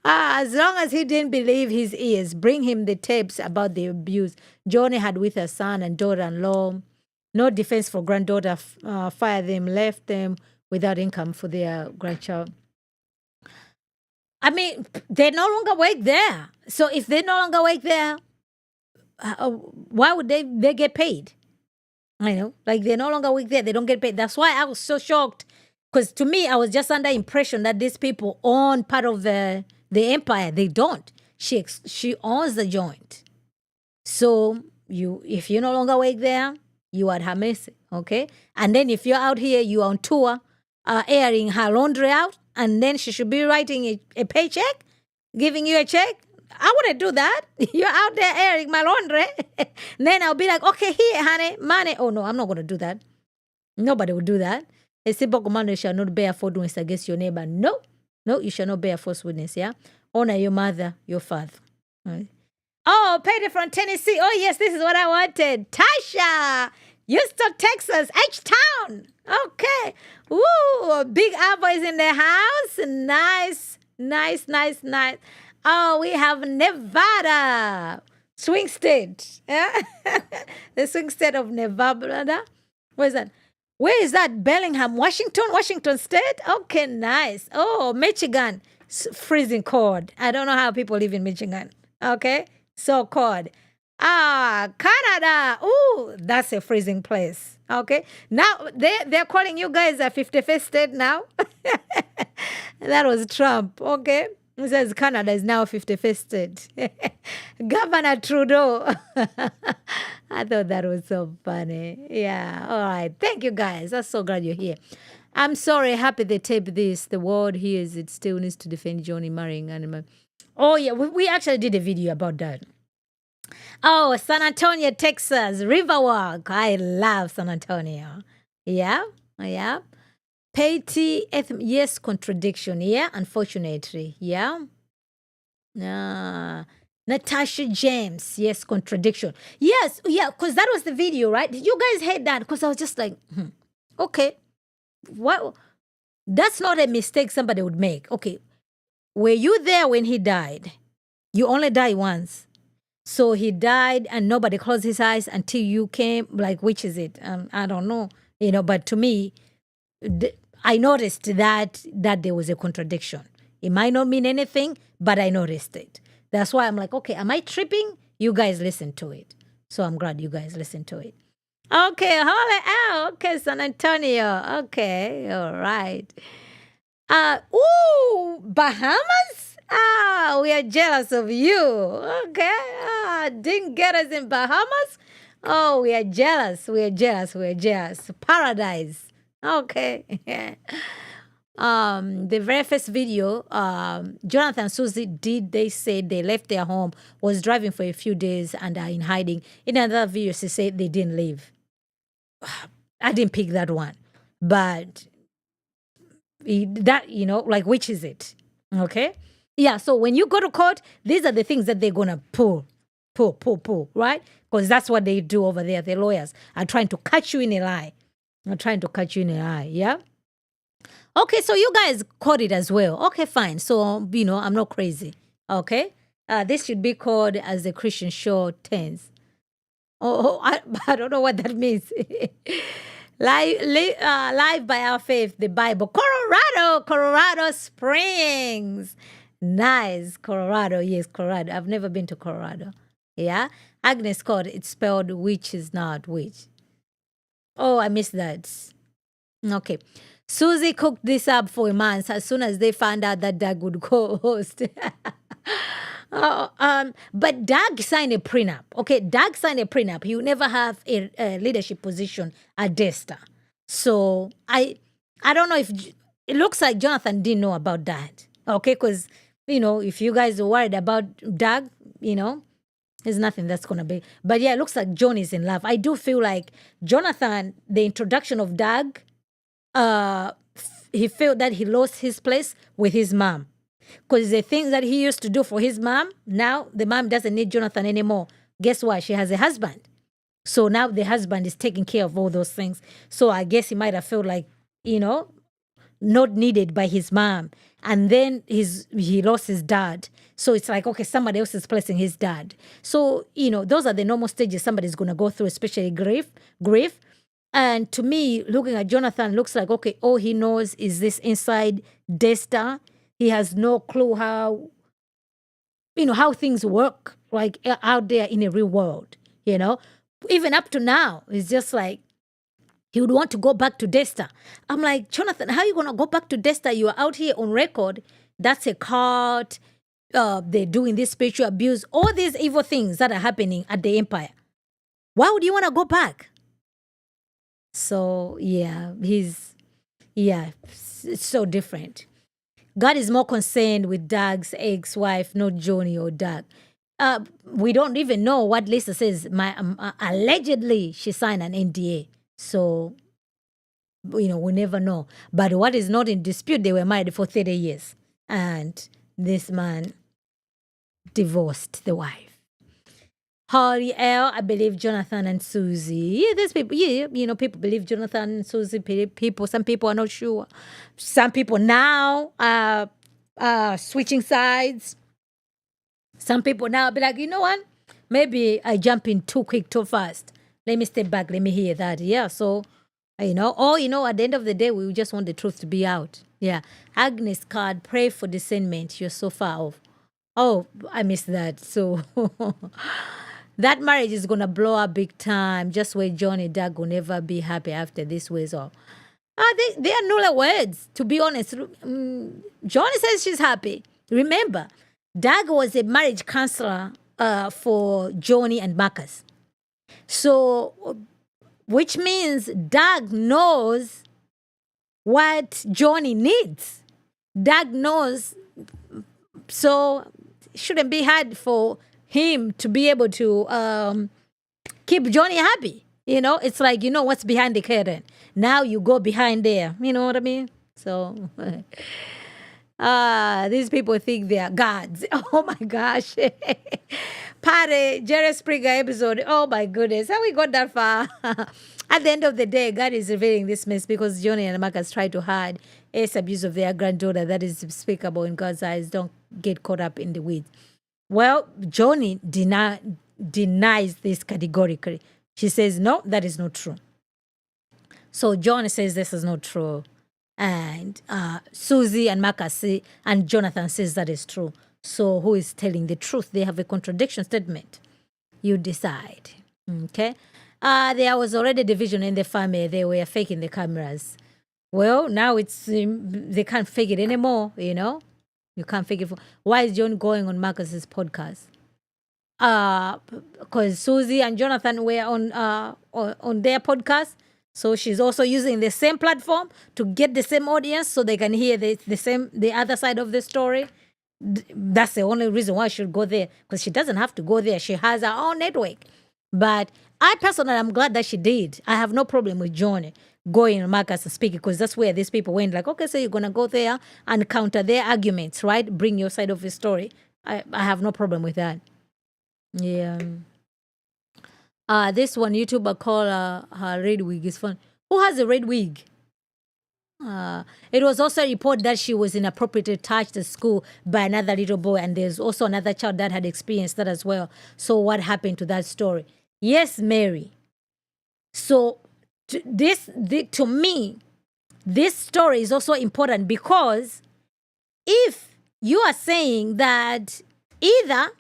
As long as he didn't believe his ears, bring him the tapes about the abuse Joni had with her son and daughter-in-law. No defense for granddaughter, fired them, left them without income for their grandchild. I mean, they no longer work there. So if they no longer work there, why would they get paid? Like they no longer work there, they don't get paid. That's why I was so shocked. Because to me, I was just under impression that these people own part of the empire. They don't. She owns the joint. So if you no longer work there, you are at her mercy, okay? And then if you're out here, you are on tour, airing her laundry out, and then she should be writing a paycheck, giving you a check. I wouldn't do that. You're out there airing my laundry. Then I'll be like, okay, here, honey, money. Oh, no, I'm not going to do that. Nobody would do that. A simple commander shall not bear false witness against your neighbor. No, you shall not bear false witness, yeah? Honor your mother, your father. Right. Oh, Petty from Tennessee. Oh, yes, this is what I wanted. Tasha, Houston, Texas, H-Town. Okay. Woo, Big Apple is in the house. Nice. Oh, we have Nevada. Swing state. Yeah? The swing state of Nevada. Where's that? Where is that? Bellingham, Washington State? Okay, nice. Oh, Michigan. Freezing cold. I don't know how people live in Michigan. Okay? So cold. Canada. Ooh, that's a freezing place. Okay? Now, they're calling you guys a 51st state now. That was Trump. Okay? He says Canada is now 51st state. Governor Trudeau. I thought that was so funny. Yeah. All right. Thank you, guys. I'm so glad you're here. I'm sorry. Happy they taped this. The world hears it still needs to defend Joni marrying animal. Oh, yeah. We actually did a video about that. Oh, San Antonio, Texas. Riverwalk. I love San Antonio. Yeah. Petty, yes, contradiction. Yeah, unfortunately. Yeah. Natasha James, yes, contradiction. Yes, yeah, because that was the video, right? Did you guys heard that? Because I was just like, okay, what? That's not a mistake somebody would make. Okay, were you there when he died? You only die once. So he died and nobody closed his eyes until you came. Like, which is it? I don't know. But to me, I noticed that there was a contradiction. It might not mean anything, but I noticed it. That's why I'm like, okay, am I tripping? You guys listen to it. So I'm glad you guys listen to it. Okay, holla out. Okay, San Antonio. Okay, all right. Bahamas? We are jealous of you. Okay. Didn't get us in Bahamas? Oh, we are jealous. We are jealous. We are jealous. Paradise. Okay. The very first video, Jonathan and Susie they said they left their home, was driving for a few days and are in hiding. In another video, she said they didn't leave. I didn't pick that one. But that, like, which is it? Okay? Yeah, so when you go to court, these are the things that they're going to pull, right? Because that's what they do over there. The lawyers are trying to catch you in a lie. Yeah? Okay, so you guys caught it as well. Okay, fine. So, I'm not crazy. Okay? This should be called as the Christian show 10s. I don't know what that means. Live by our faith, the Bible. Colorado Springs. Nice. Colorado. Yes, Colorado. I've never been to Colorado. Yeah? Agnes called. It's spelled which is not which. Oh, I missed that. Okay. Susie cooked this up for a month as soon as they found out that Doug would co-host. But Doug signed a prenup. Okay, Doug signed a prenup. He will never have a leadership position at Daystar. So I don't know if it looks like Jonathan didn't know about that. Okay, because if you guys are worried about Doug, there's nothing that's gonna be. But yeah, it looks like John is in love. I do feel like Jonathan, the introduction of Doug, he felt that he lost his place with his mom. Because the things that he used to do for his mom, now the mom doesn't need Jonathan anymore. Guess what? She has a husband. So now the husband is taking care of all those things. So I guess he might have felt like, not needed by his mom. And then he lost his dad. So it's like, okay, somebody else is placing his dad. So, those are the normal stages somebody's going to go through, especially grief. And to me, looking at Jonathan, looks like, okay, all he knows is this inside Daystar. He has no clue how things work, like out there in the real world, Even up to now, it's just like he would want to go back to Daystar. I'm like, Jonathan, how are you going to go back to Daystar? You are out here on record. That's a cult. They're doing this spiritual abuse, all these evil things that are happening at the Empire. Why would you want to go back? So, yeah, it's so different. God is more concerned with Doug's ex-wife, not Joni or Doug. We don't even know what Lisa says. Allegedly, she signed an NDA. So, we never know. But what is not in dispute, they were married for 30 years. And this man divorced the wife. Holly L, I believe Jonathan and Susie. Yeah, there's people, people believe Jonathan and Susie. Some people are not sure. Some people now are switching sides. Some people now be like, you know what? Maybe I jump in too quick, too fast. Let me step back. Let me hear that. Yeah, so, or, at the end of the day, we just want the truth to be out. Yeah. Agnes card, pray for discernment. You're so far off. Oh, I missed that. So... That marriage is going to blow up big time. Just where John and Doug will never be happy after this ways off. They are null words, to be honest. Johnny says she's happy. Remember, Doug was a marriage counselor for Joni and Marcus. So, which means Doug knows what Joni needs. Doug knows, so it shouldn't be hard for him to be able to keep Joni happy. It's like, what's behind the curtain. Now you go behind there. You know what I mean? So, these people think they are gods. Oh my gosh. Patty, Jerry Springer episode. Oh my goodness. How we got that far? At the end of the day, God is revealing this mess because Joni and Marcus tried to hide ace abuse of their granddaughter that is despicable in God's eyes. Don't get caught up in the weeds. Well, Joni denies this categorically. She says, no, that is not true. So John says this is not true. And Susie and Marcus and Jonathan says that is true. So who is telling the truth? They have a contradiction statement. You decide. Okay. There was already division in the family. They were faking the cameras. Well, now it's they can't fake it anymore, you know. You can't fake it. Why is John going on Marcus's podcast? Because Susie and Jonathan were on their podcast, so she's also using the same platform to get the same audience, so they can hear the other side of the story. That's the only reason why she should go there, because she doesn't have to go there. She has her own network. But I personally am glad that she did. I have no problem with John going to Marcus and speaking, because that's where these people went. Like, okay, so you're gonna go there and counter their arguments, right? Bring your side of the story. I have no problem with that. Yeah. This one YouTuber called her red wig is fun. Who has a red wig? It was also reported that she was inappropriately touched at school by another little boy, and there's also another child that had experienced that as well. So what happened to that story? Yes, Mary. So to me, this story is also important, because if you are saying that either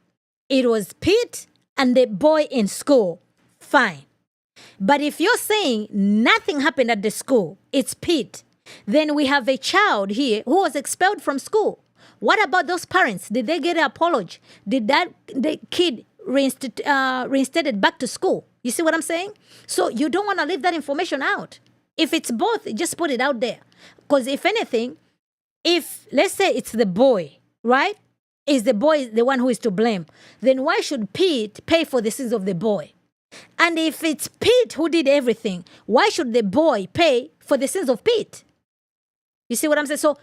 it was Pete and the boy in school, fine. But if you're saying nothing happened at the school, it's Pete, then we have a child here who was expelled from school. What about those parents? Did they get an apology? Did the kid reinstated back to school? You see what I'm saying? So you don't want to leave that information out. If it's both, just put it out there. Because if anything, if let's say it's the boy, right? Is the boy the one who is to blame? Then why should Pete pay for the sins of the boy? And if it's Pete who did everything, why should the boy pay for the sins of Pete? You see what I'm saying? So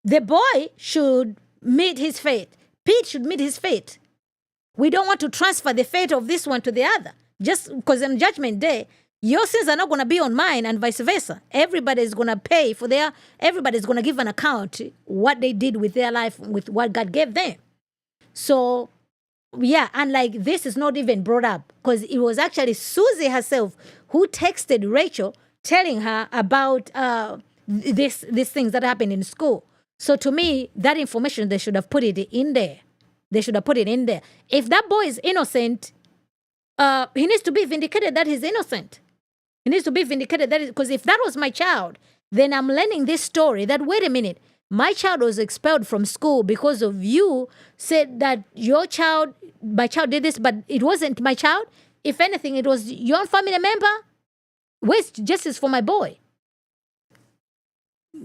the boy should meet his fate. Pete should meet his fate. We don't want to transfer the fate of this one to the other. Just because on Judgment Day, your sins are not going to be on mine and vice versa. Everybody is going to pay for everybody's going to give an account what they did with their life, with what God gave them. So, yeah, and like this is not even brought up, because it was actually Susie herself who texted Rachel telling her about these things that happened in school. So to me, that information, they should have put it in there. They should have put it in there. If that boy is innocent, he needs to be vindicated that he's innocent. He needs to be vindicated that because if that was my child, then I'm learning this story that, wait a minute, my child was expelled from school because of you said that my child did this, but it wasn't my child. If anything, it was your family member. Where's justice for my boy?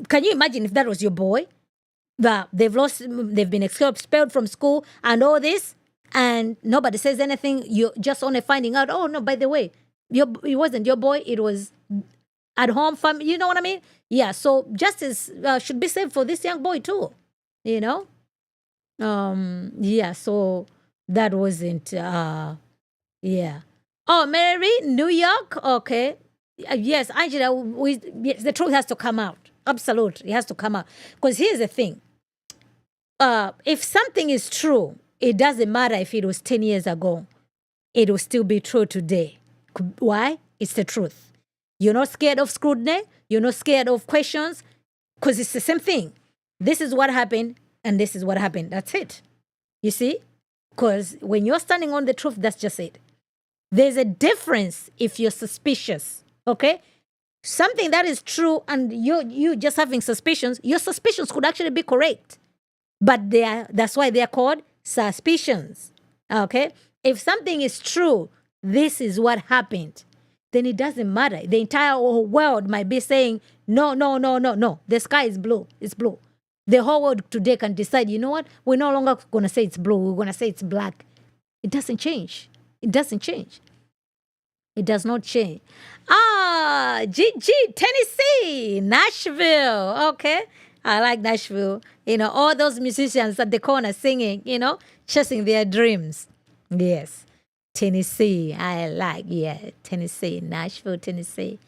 Can you imagine if that was your boy? That they've been expelled from school and all this, and nobody says anything. You're just only finding out, oh no, by the way, it wasn't your boy, it was at home family. You know what I mean? Yeah, so justice should be saved for this young boy too, you know? Yeah, so that wasn't, yeah. Oh, Mary, New York, okay. Yes, Angela, yes, the truth has to come out. Absolutely, it has to come out. Because here's the thing. If something is true, it doesn't matter if it was 10 years ago. It will still be true today. Why? It's the truth. You're not scared of scrutiny. You're not scared of questions, because it's the same thing. This is what happened, and this is what happened. That's it. You see? Because when you're standing on the truth, that's just it. There's a difference if you're suspicious, okay? Something that is true and you just having suspicions, your suspicions could actually be correct. But that's why they're called suspicions, okay? If something is true, this is what happened, then it doesn't matter. The entire world might be saying, no. The sky is blue. It's blue. The whole world today can decide, you know what? We're no longer going to say it's blue. We're going to say it's black. It doesn't change. It doesn't change. It does not change. GG, Tennessee, Nashville. Okay. I like Nashville. You know, all those musicians at the corner singing, you know, chasing their dreams. Yes. Tennessee, I like, yeah, Tennessee, Nashville, Tennessee.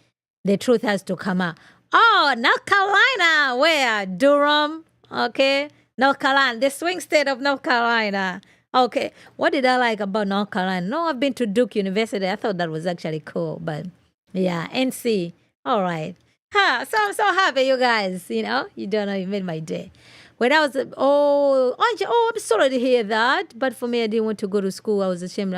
The truth has to come out. Oh, North Carolina, where? Durham, okay. North Carolina, the swing state of North Carolina. Okay, what did I like about North Carolina? No, I've been to Duke University. I thought that was actually cool, but yeah, NC, all right. So I'm so happy, you guys. You don't know, you made my day. When I was, I'm sorry to hear that. But for me, I didn't want to go to school. I was ashamed.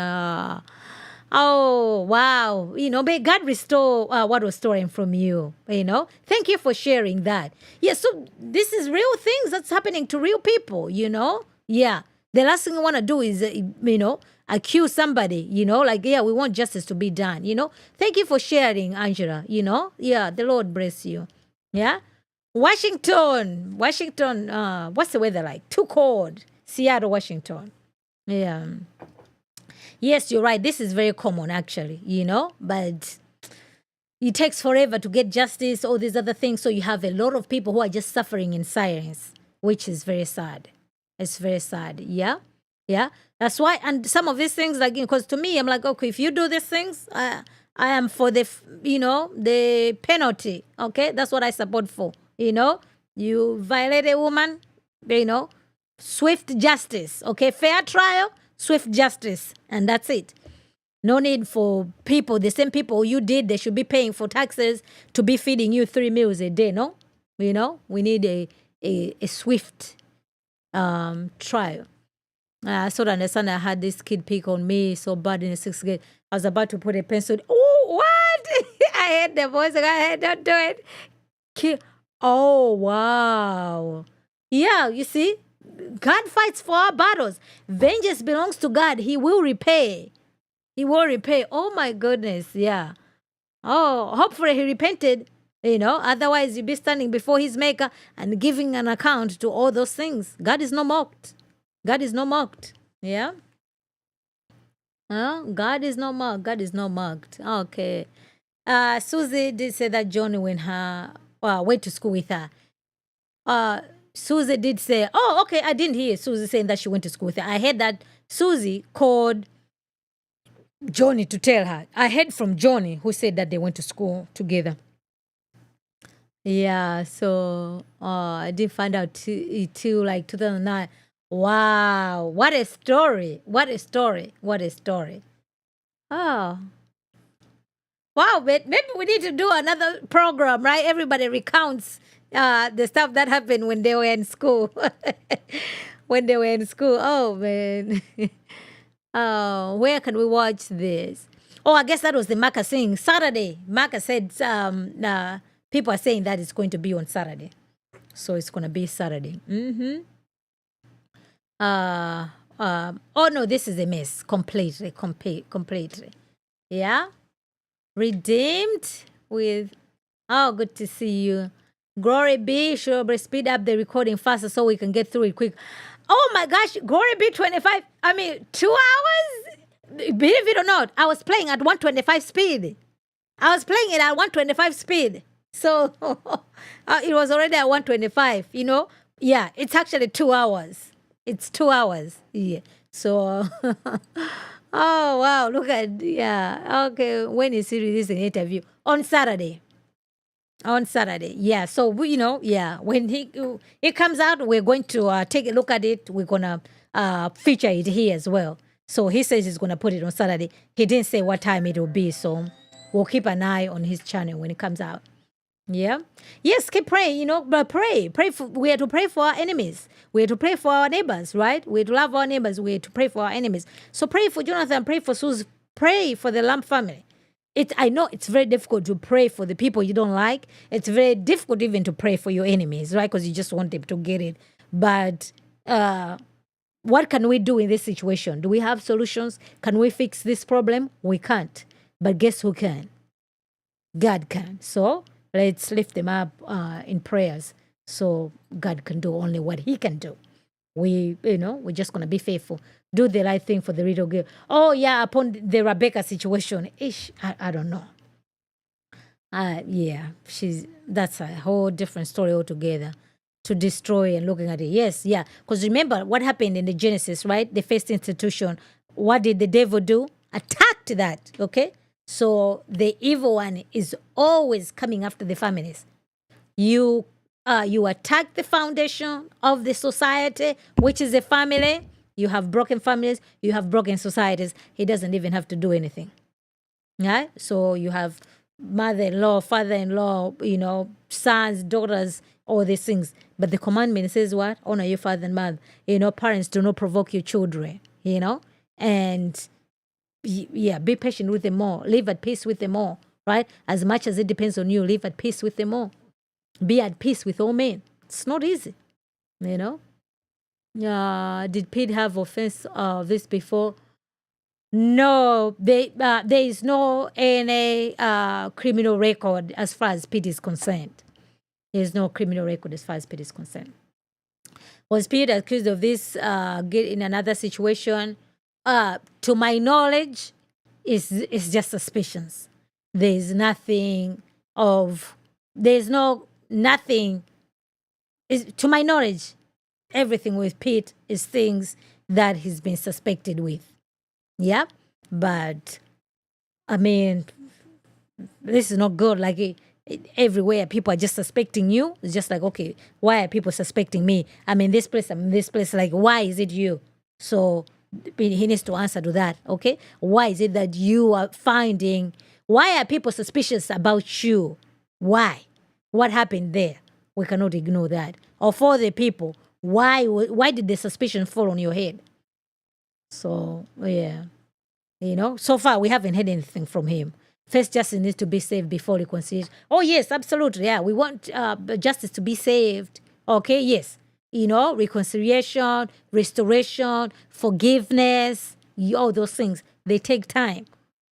Oh, wow. May God restore what was stolen from you. Thank you for sharing that. Yeah, so this is real things that's happening to real people, Yeah. The last thing I want to do is, accuse somebody, we want justice to be done, Thank you for sharing, Angela, Yeah, the Lord bless you. Yeah. Washington, what's the weather like? Too cold. Seattle, Washington. Yeah. Yes, you're right. This is very common, actually, but it takes forever to get justice, all these other things. So you have a lot of people who are just suffering in silence, which is very sad. It's very sad. Yeah. Yeah. That's why. And some of these things, because to me, I'm like, okay, if you do these things, I am for the penalty. Okay. That's what I support for. You violate a woman, swift justice. Okay. Fair trial, swift justice. And that's it. No need for people, the same people you did, they should be paying for taxes to be feeding you 3 meals a day, no? We need a swift trial. I sort of understand I had this kid pick on me so bad in the 6th grade. I was about to put a pencil. Oh, what? I heard the voice. I don't do it. Oh, wow. Yeah, you see? God fights for our battles. Vengeance belongs to God. He will repay. He will repay. Oh, my goodness. Yeah. Oh, hopefully he repented. Otherwise you'll be standing before his maker and giving an account to all those things. God is not mocked. God is not mocked. Yeah. God is not mocked. God is not mocked. Okay. Susie did say that Johnny went to school with her. Susie did say, oh, okay, I didn't hear Susie saying that she went to school with her. I heard that Susie called Johnny to tell her. I heard from Johnny who said that they went to school together. Yeah, so I did find out till like 2009. Wow, what a story. What a story. What a story. Oh. Wow, but maybe we need to do another program, right? Everybody recounts the stuff that happened when they were in school. When they were in school. Oh, man. Oh, where can we watch this? Oh, I guess that was the Maka saying Saturday. Maka said people are saying that it's going to be on Saturday. So it's going to be Saturday. Oh, no, this is a mess. Completely. Yeah. Redeemed with, oh, good to see you. Glory be, sure, speed up the recording faster so we can get through it quick. Oh my gosh, Glory be 25. 2 hours? Believe it or not, I was playing at 125 speed. I was playing it at 125 speed. So it was already at 125, Yeah, it's actually 2 hours. It's 2 hours. Yeah. So, oh, wow, look at, yeah. Okay, when is he releasing an interview? On Saturday. On Saturday, yeah. So yeah. When it comes out, we're going to take a look at it. We're gonna feature it here as well. So he says he's gonna put it on Saturday. He didn't say what time it will be, so we'll keep an eye on his channel when it comes out. Yeah. Yes, keep praying. But pray. We are to pray for our enemies. We are to pray for our neighbors, right? We are to love our neighbors. We are to pray for our enemies. So pray for Jonathan. Pray for Susie. Pray for the Lamb family. I know it's very difficult to pray for the people you don't like. It's very difficult even to pray for your enemies, right? Because you just want them to get it. But what can we do in this situation? Do we have solutions? Can we fix this problem? We can't. But guess who can? God can. So let's lift them up in prayers so God can do only what he can do. We're just going to be faithful. Do the right thing for the little girl. Oh, yeah, upon the Rebecca situation. I don't know. Yeah, that's a whole different story altogether. To destroy and looking at it. Yes, yeah. Because remember what happened in the Genesis, right? The first institution. What did the devil do? Attacked that, okay? So the evil one is always coming after the families. You attack the foundation of the society, which is the family. You have broken families. You have broken societies. He doesn't even have to do anything. Yeah. So you have mother-in-law, father-in-law, sons, daughters, all these things. But the commandment says what? Honor your father and mother. Parents, do not provoke your children, and be patient with them all. Live at peace with them all, right? As much as it depends on you, live at peace with them all. Be at peace with all men. It's not easy, Did Pete have offense of this before? No, there is no any criminal record as far as Pete is concerned. There is no criminal record as far as Pete is concerned. Was Pete accused of this in another situation? To my knowledge, it's just suspicions. There's nothing. To my knowledge, everything with Pete is things that he's been suspected with. Yeah, but I mean, this is not good. Like everywhere, people are just suspecting you. It's just like, okay, why are people suspecting me? I'm in this place. Like, why is it you? So he needs to answer to that. Okay, why is it that you are finding? Why are people suspicious about you? Why? What happened there? We cannot ignore that. Or for the people, why did the suspicion fall on your head? So, yeah, so far we haven't heard anything from him. First, justice needs to be saved before reconciliation. Oh, yes, absolutely. Yeah, we want justice to be saved. Okay, yes. Reconciliation, restoration, forgiveness, all those things, they take time.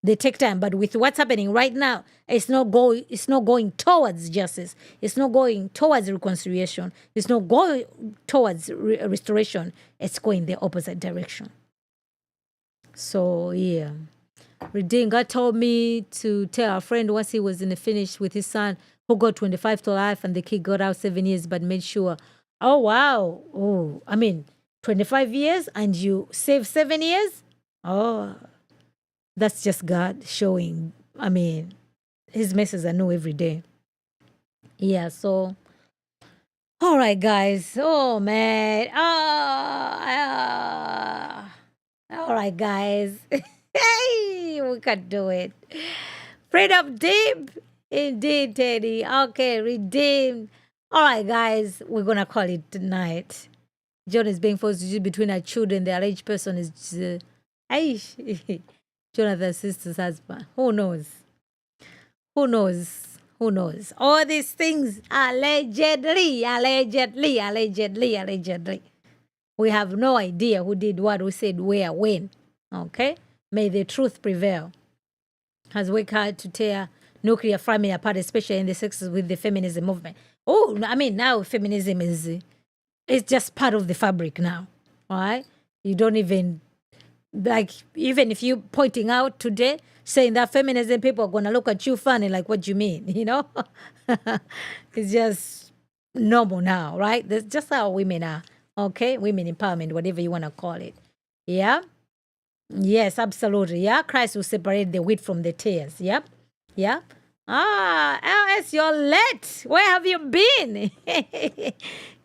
But with what's happening right now, it's not going towards justice. It's not going towards reconciliation. It's not going towards restoration. It's going the opposite direction. So, yeah. Redeemed. God told me to tell our friend once he was in the finish with his son who got 25 to life and the kid got out 7 years but made sure. Oh, wow. Oh, 25 years and you save 7 years? Oh, that's just God showing. His messages are new every day. Yeah, so. All right, guys. Oh, man. All right, guys. Hey, we can do it. Freedom deep. Indeed, Teddy. Okay, redeemed. All right, guys. We're going to call it tonight. John is being forced to choose between our children. The alleged person is Jonathan's sister's husband. Who knows? All these things allegedly. We have no idea who did what, who said where, when. Okay? May the truth prevail. Has worked hard to tear nuclear family apart, especially in the sexes with the feminism movement. Oh, now feminism is just part of the fabric now. All right? You don't even, even if you pointing out today, saying that feminism, people are going to look at you funny, like, what do you mean? It's just normal now, right? That's just how women are. Okay? Women empowerment, whatever you want to call it. Yeah? Yes, absolutely. Yeah, Christ will separate the wheat from the tares. Yep. Yeah. LS, you're late. Where have you been?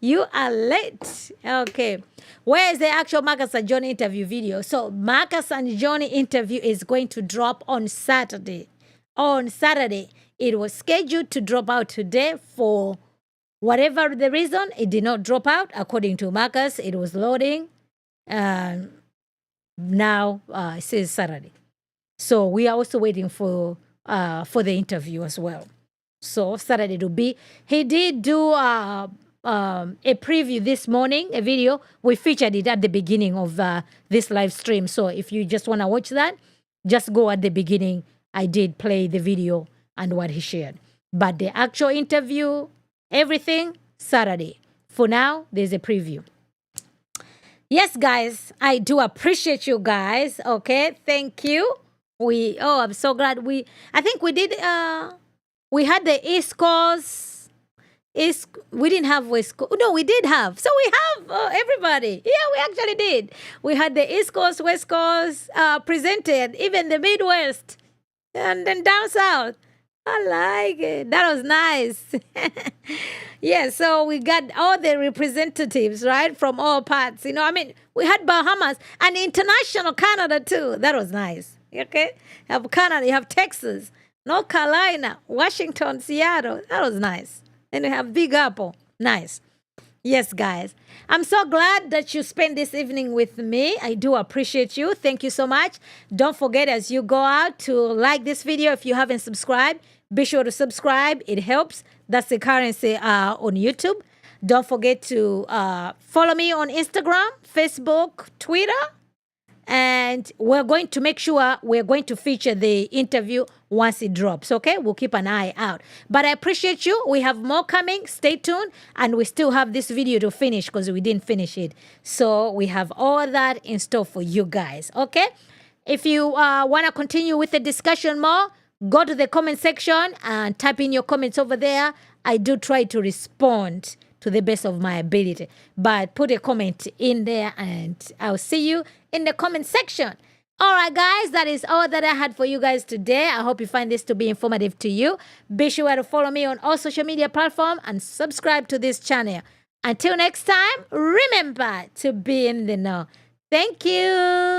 You are late. Okay. Where is the actual Marcus and Johnny interview video? So Marcus and Johnny interview is going to drop on Saturday. It was scheduled to drop out today for whatever the reason. It did not drop out. According to Marcus, it was loading. Now it says Saturday. So we are also waiting for the interview as well. So Saturday to be. He did do a preview this morning, a video. We featured it at the beginning of this live stream. So if you just want to watch that, just go at the beginning. I did play the video and what he shared. But the actual interview, everything, Saturday. For now, there's a preview. Yes, guys, I do appreciate you guys. Okay, thank you. I'm so glad I think we did, we had the East Coast. We didn't have West Coast. No, we did have. So we have everybody. Yeah, we actually did. We had the East Coast, West Coast presented, even the Midwest, and then down south. I like it. That was nice. Yeah, so we got all the representatives, right, from all parts. We had Bahamas and international Canada too. That was nice. Okay? You have Canada, you have Texas. North Carolina, Washington, Seattle. That was nice. And we have Big Apple. Nice. Yes, guys. I'm so glad that you spent this evening with me. I do appreciate you. Thank you so much. Don't forget as you go out to like this video. If you haven't subscribed, be sure to subscribe. It helps. That's the currency on YouTube. Don't forget to follow me on Instagram, Facebook, Twitter. And we're going to make sure we're going to feature the interview once it drops, okay? We'll keep an eye out. But I appreciate you. We have more coming. Stay tuned. And we still have this video to finish because we didn't finish it. So we have all that in store for you guys, okay? If you want to continue with the discussion more, go to the comment section and type in your comments over there. I do try to respond to the best of my ability. But put a comment in there and I'll see you in the comment section. All right, guys, that is all that I had for you guys today. I hope you find this to be informative to you. Be sure to follow me on all social media platforms and subscribe to this channel. Until next time, remember to be in the know. Thank you.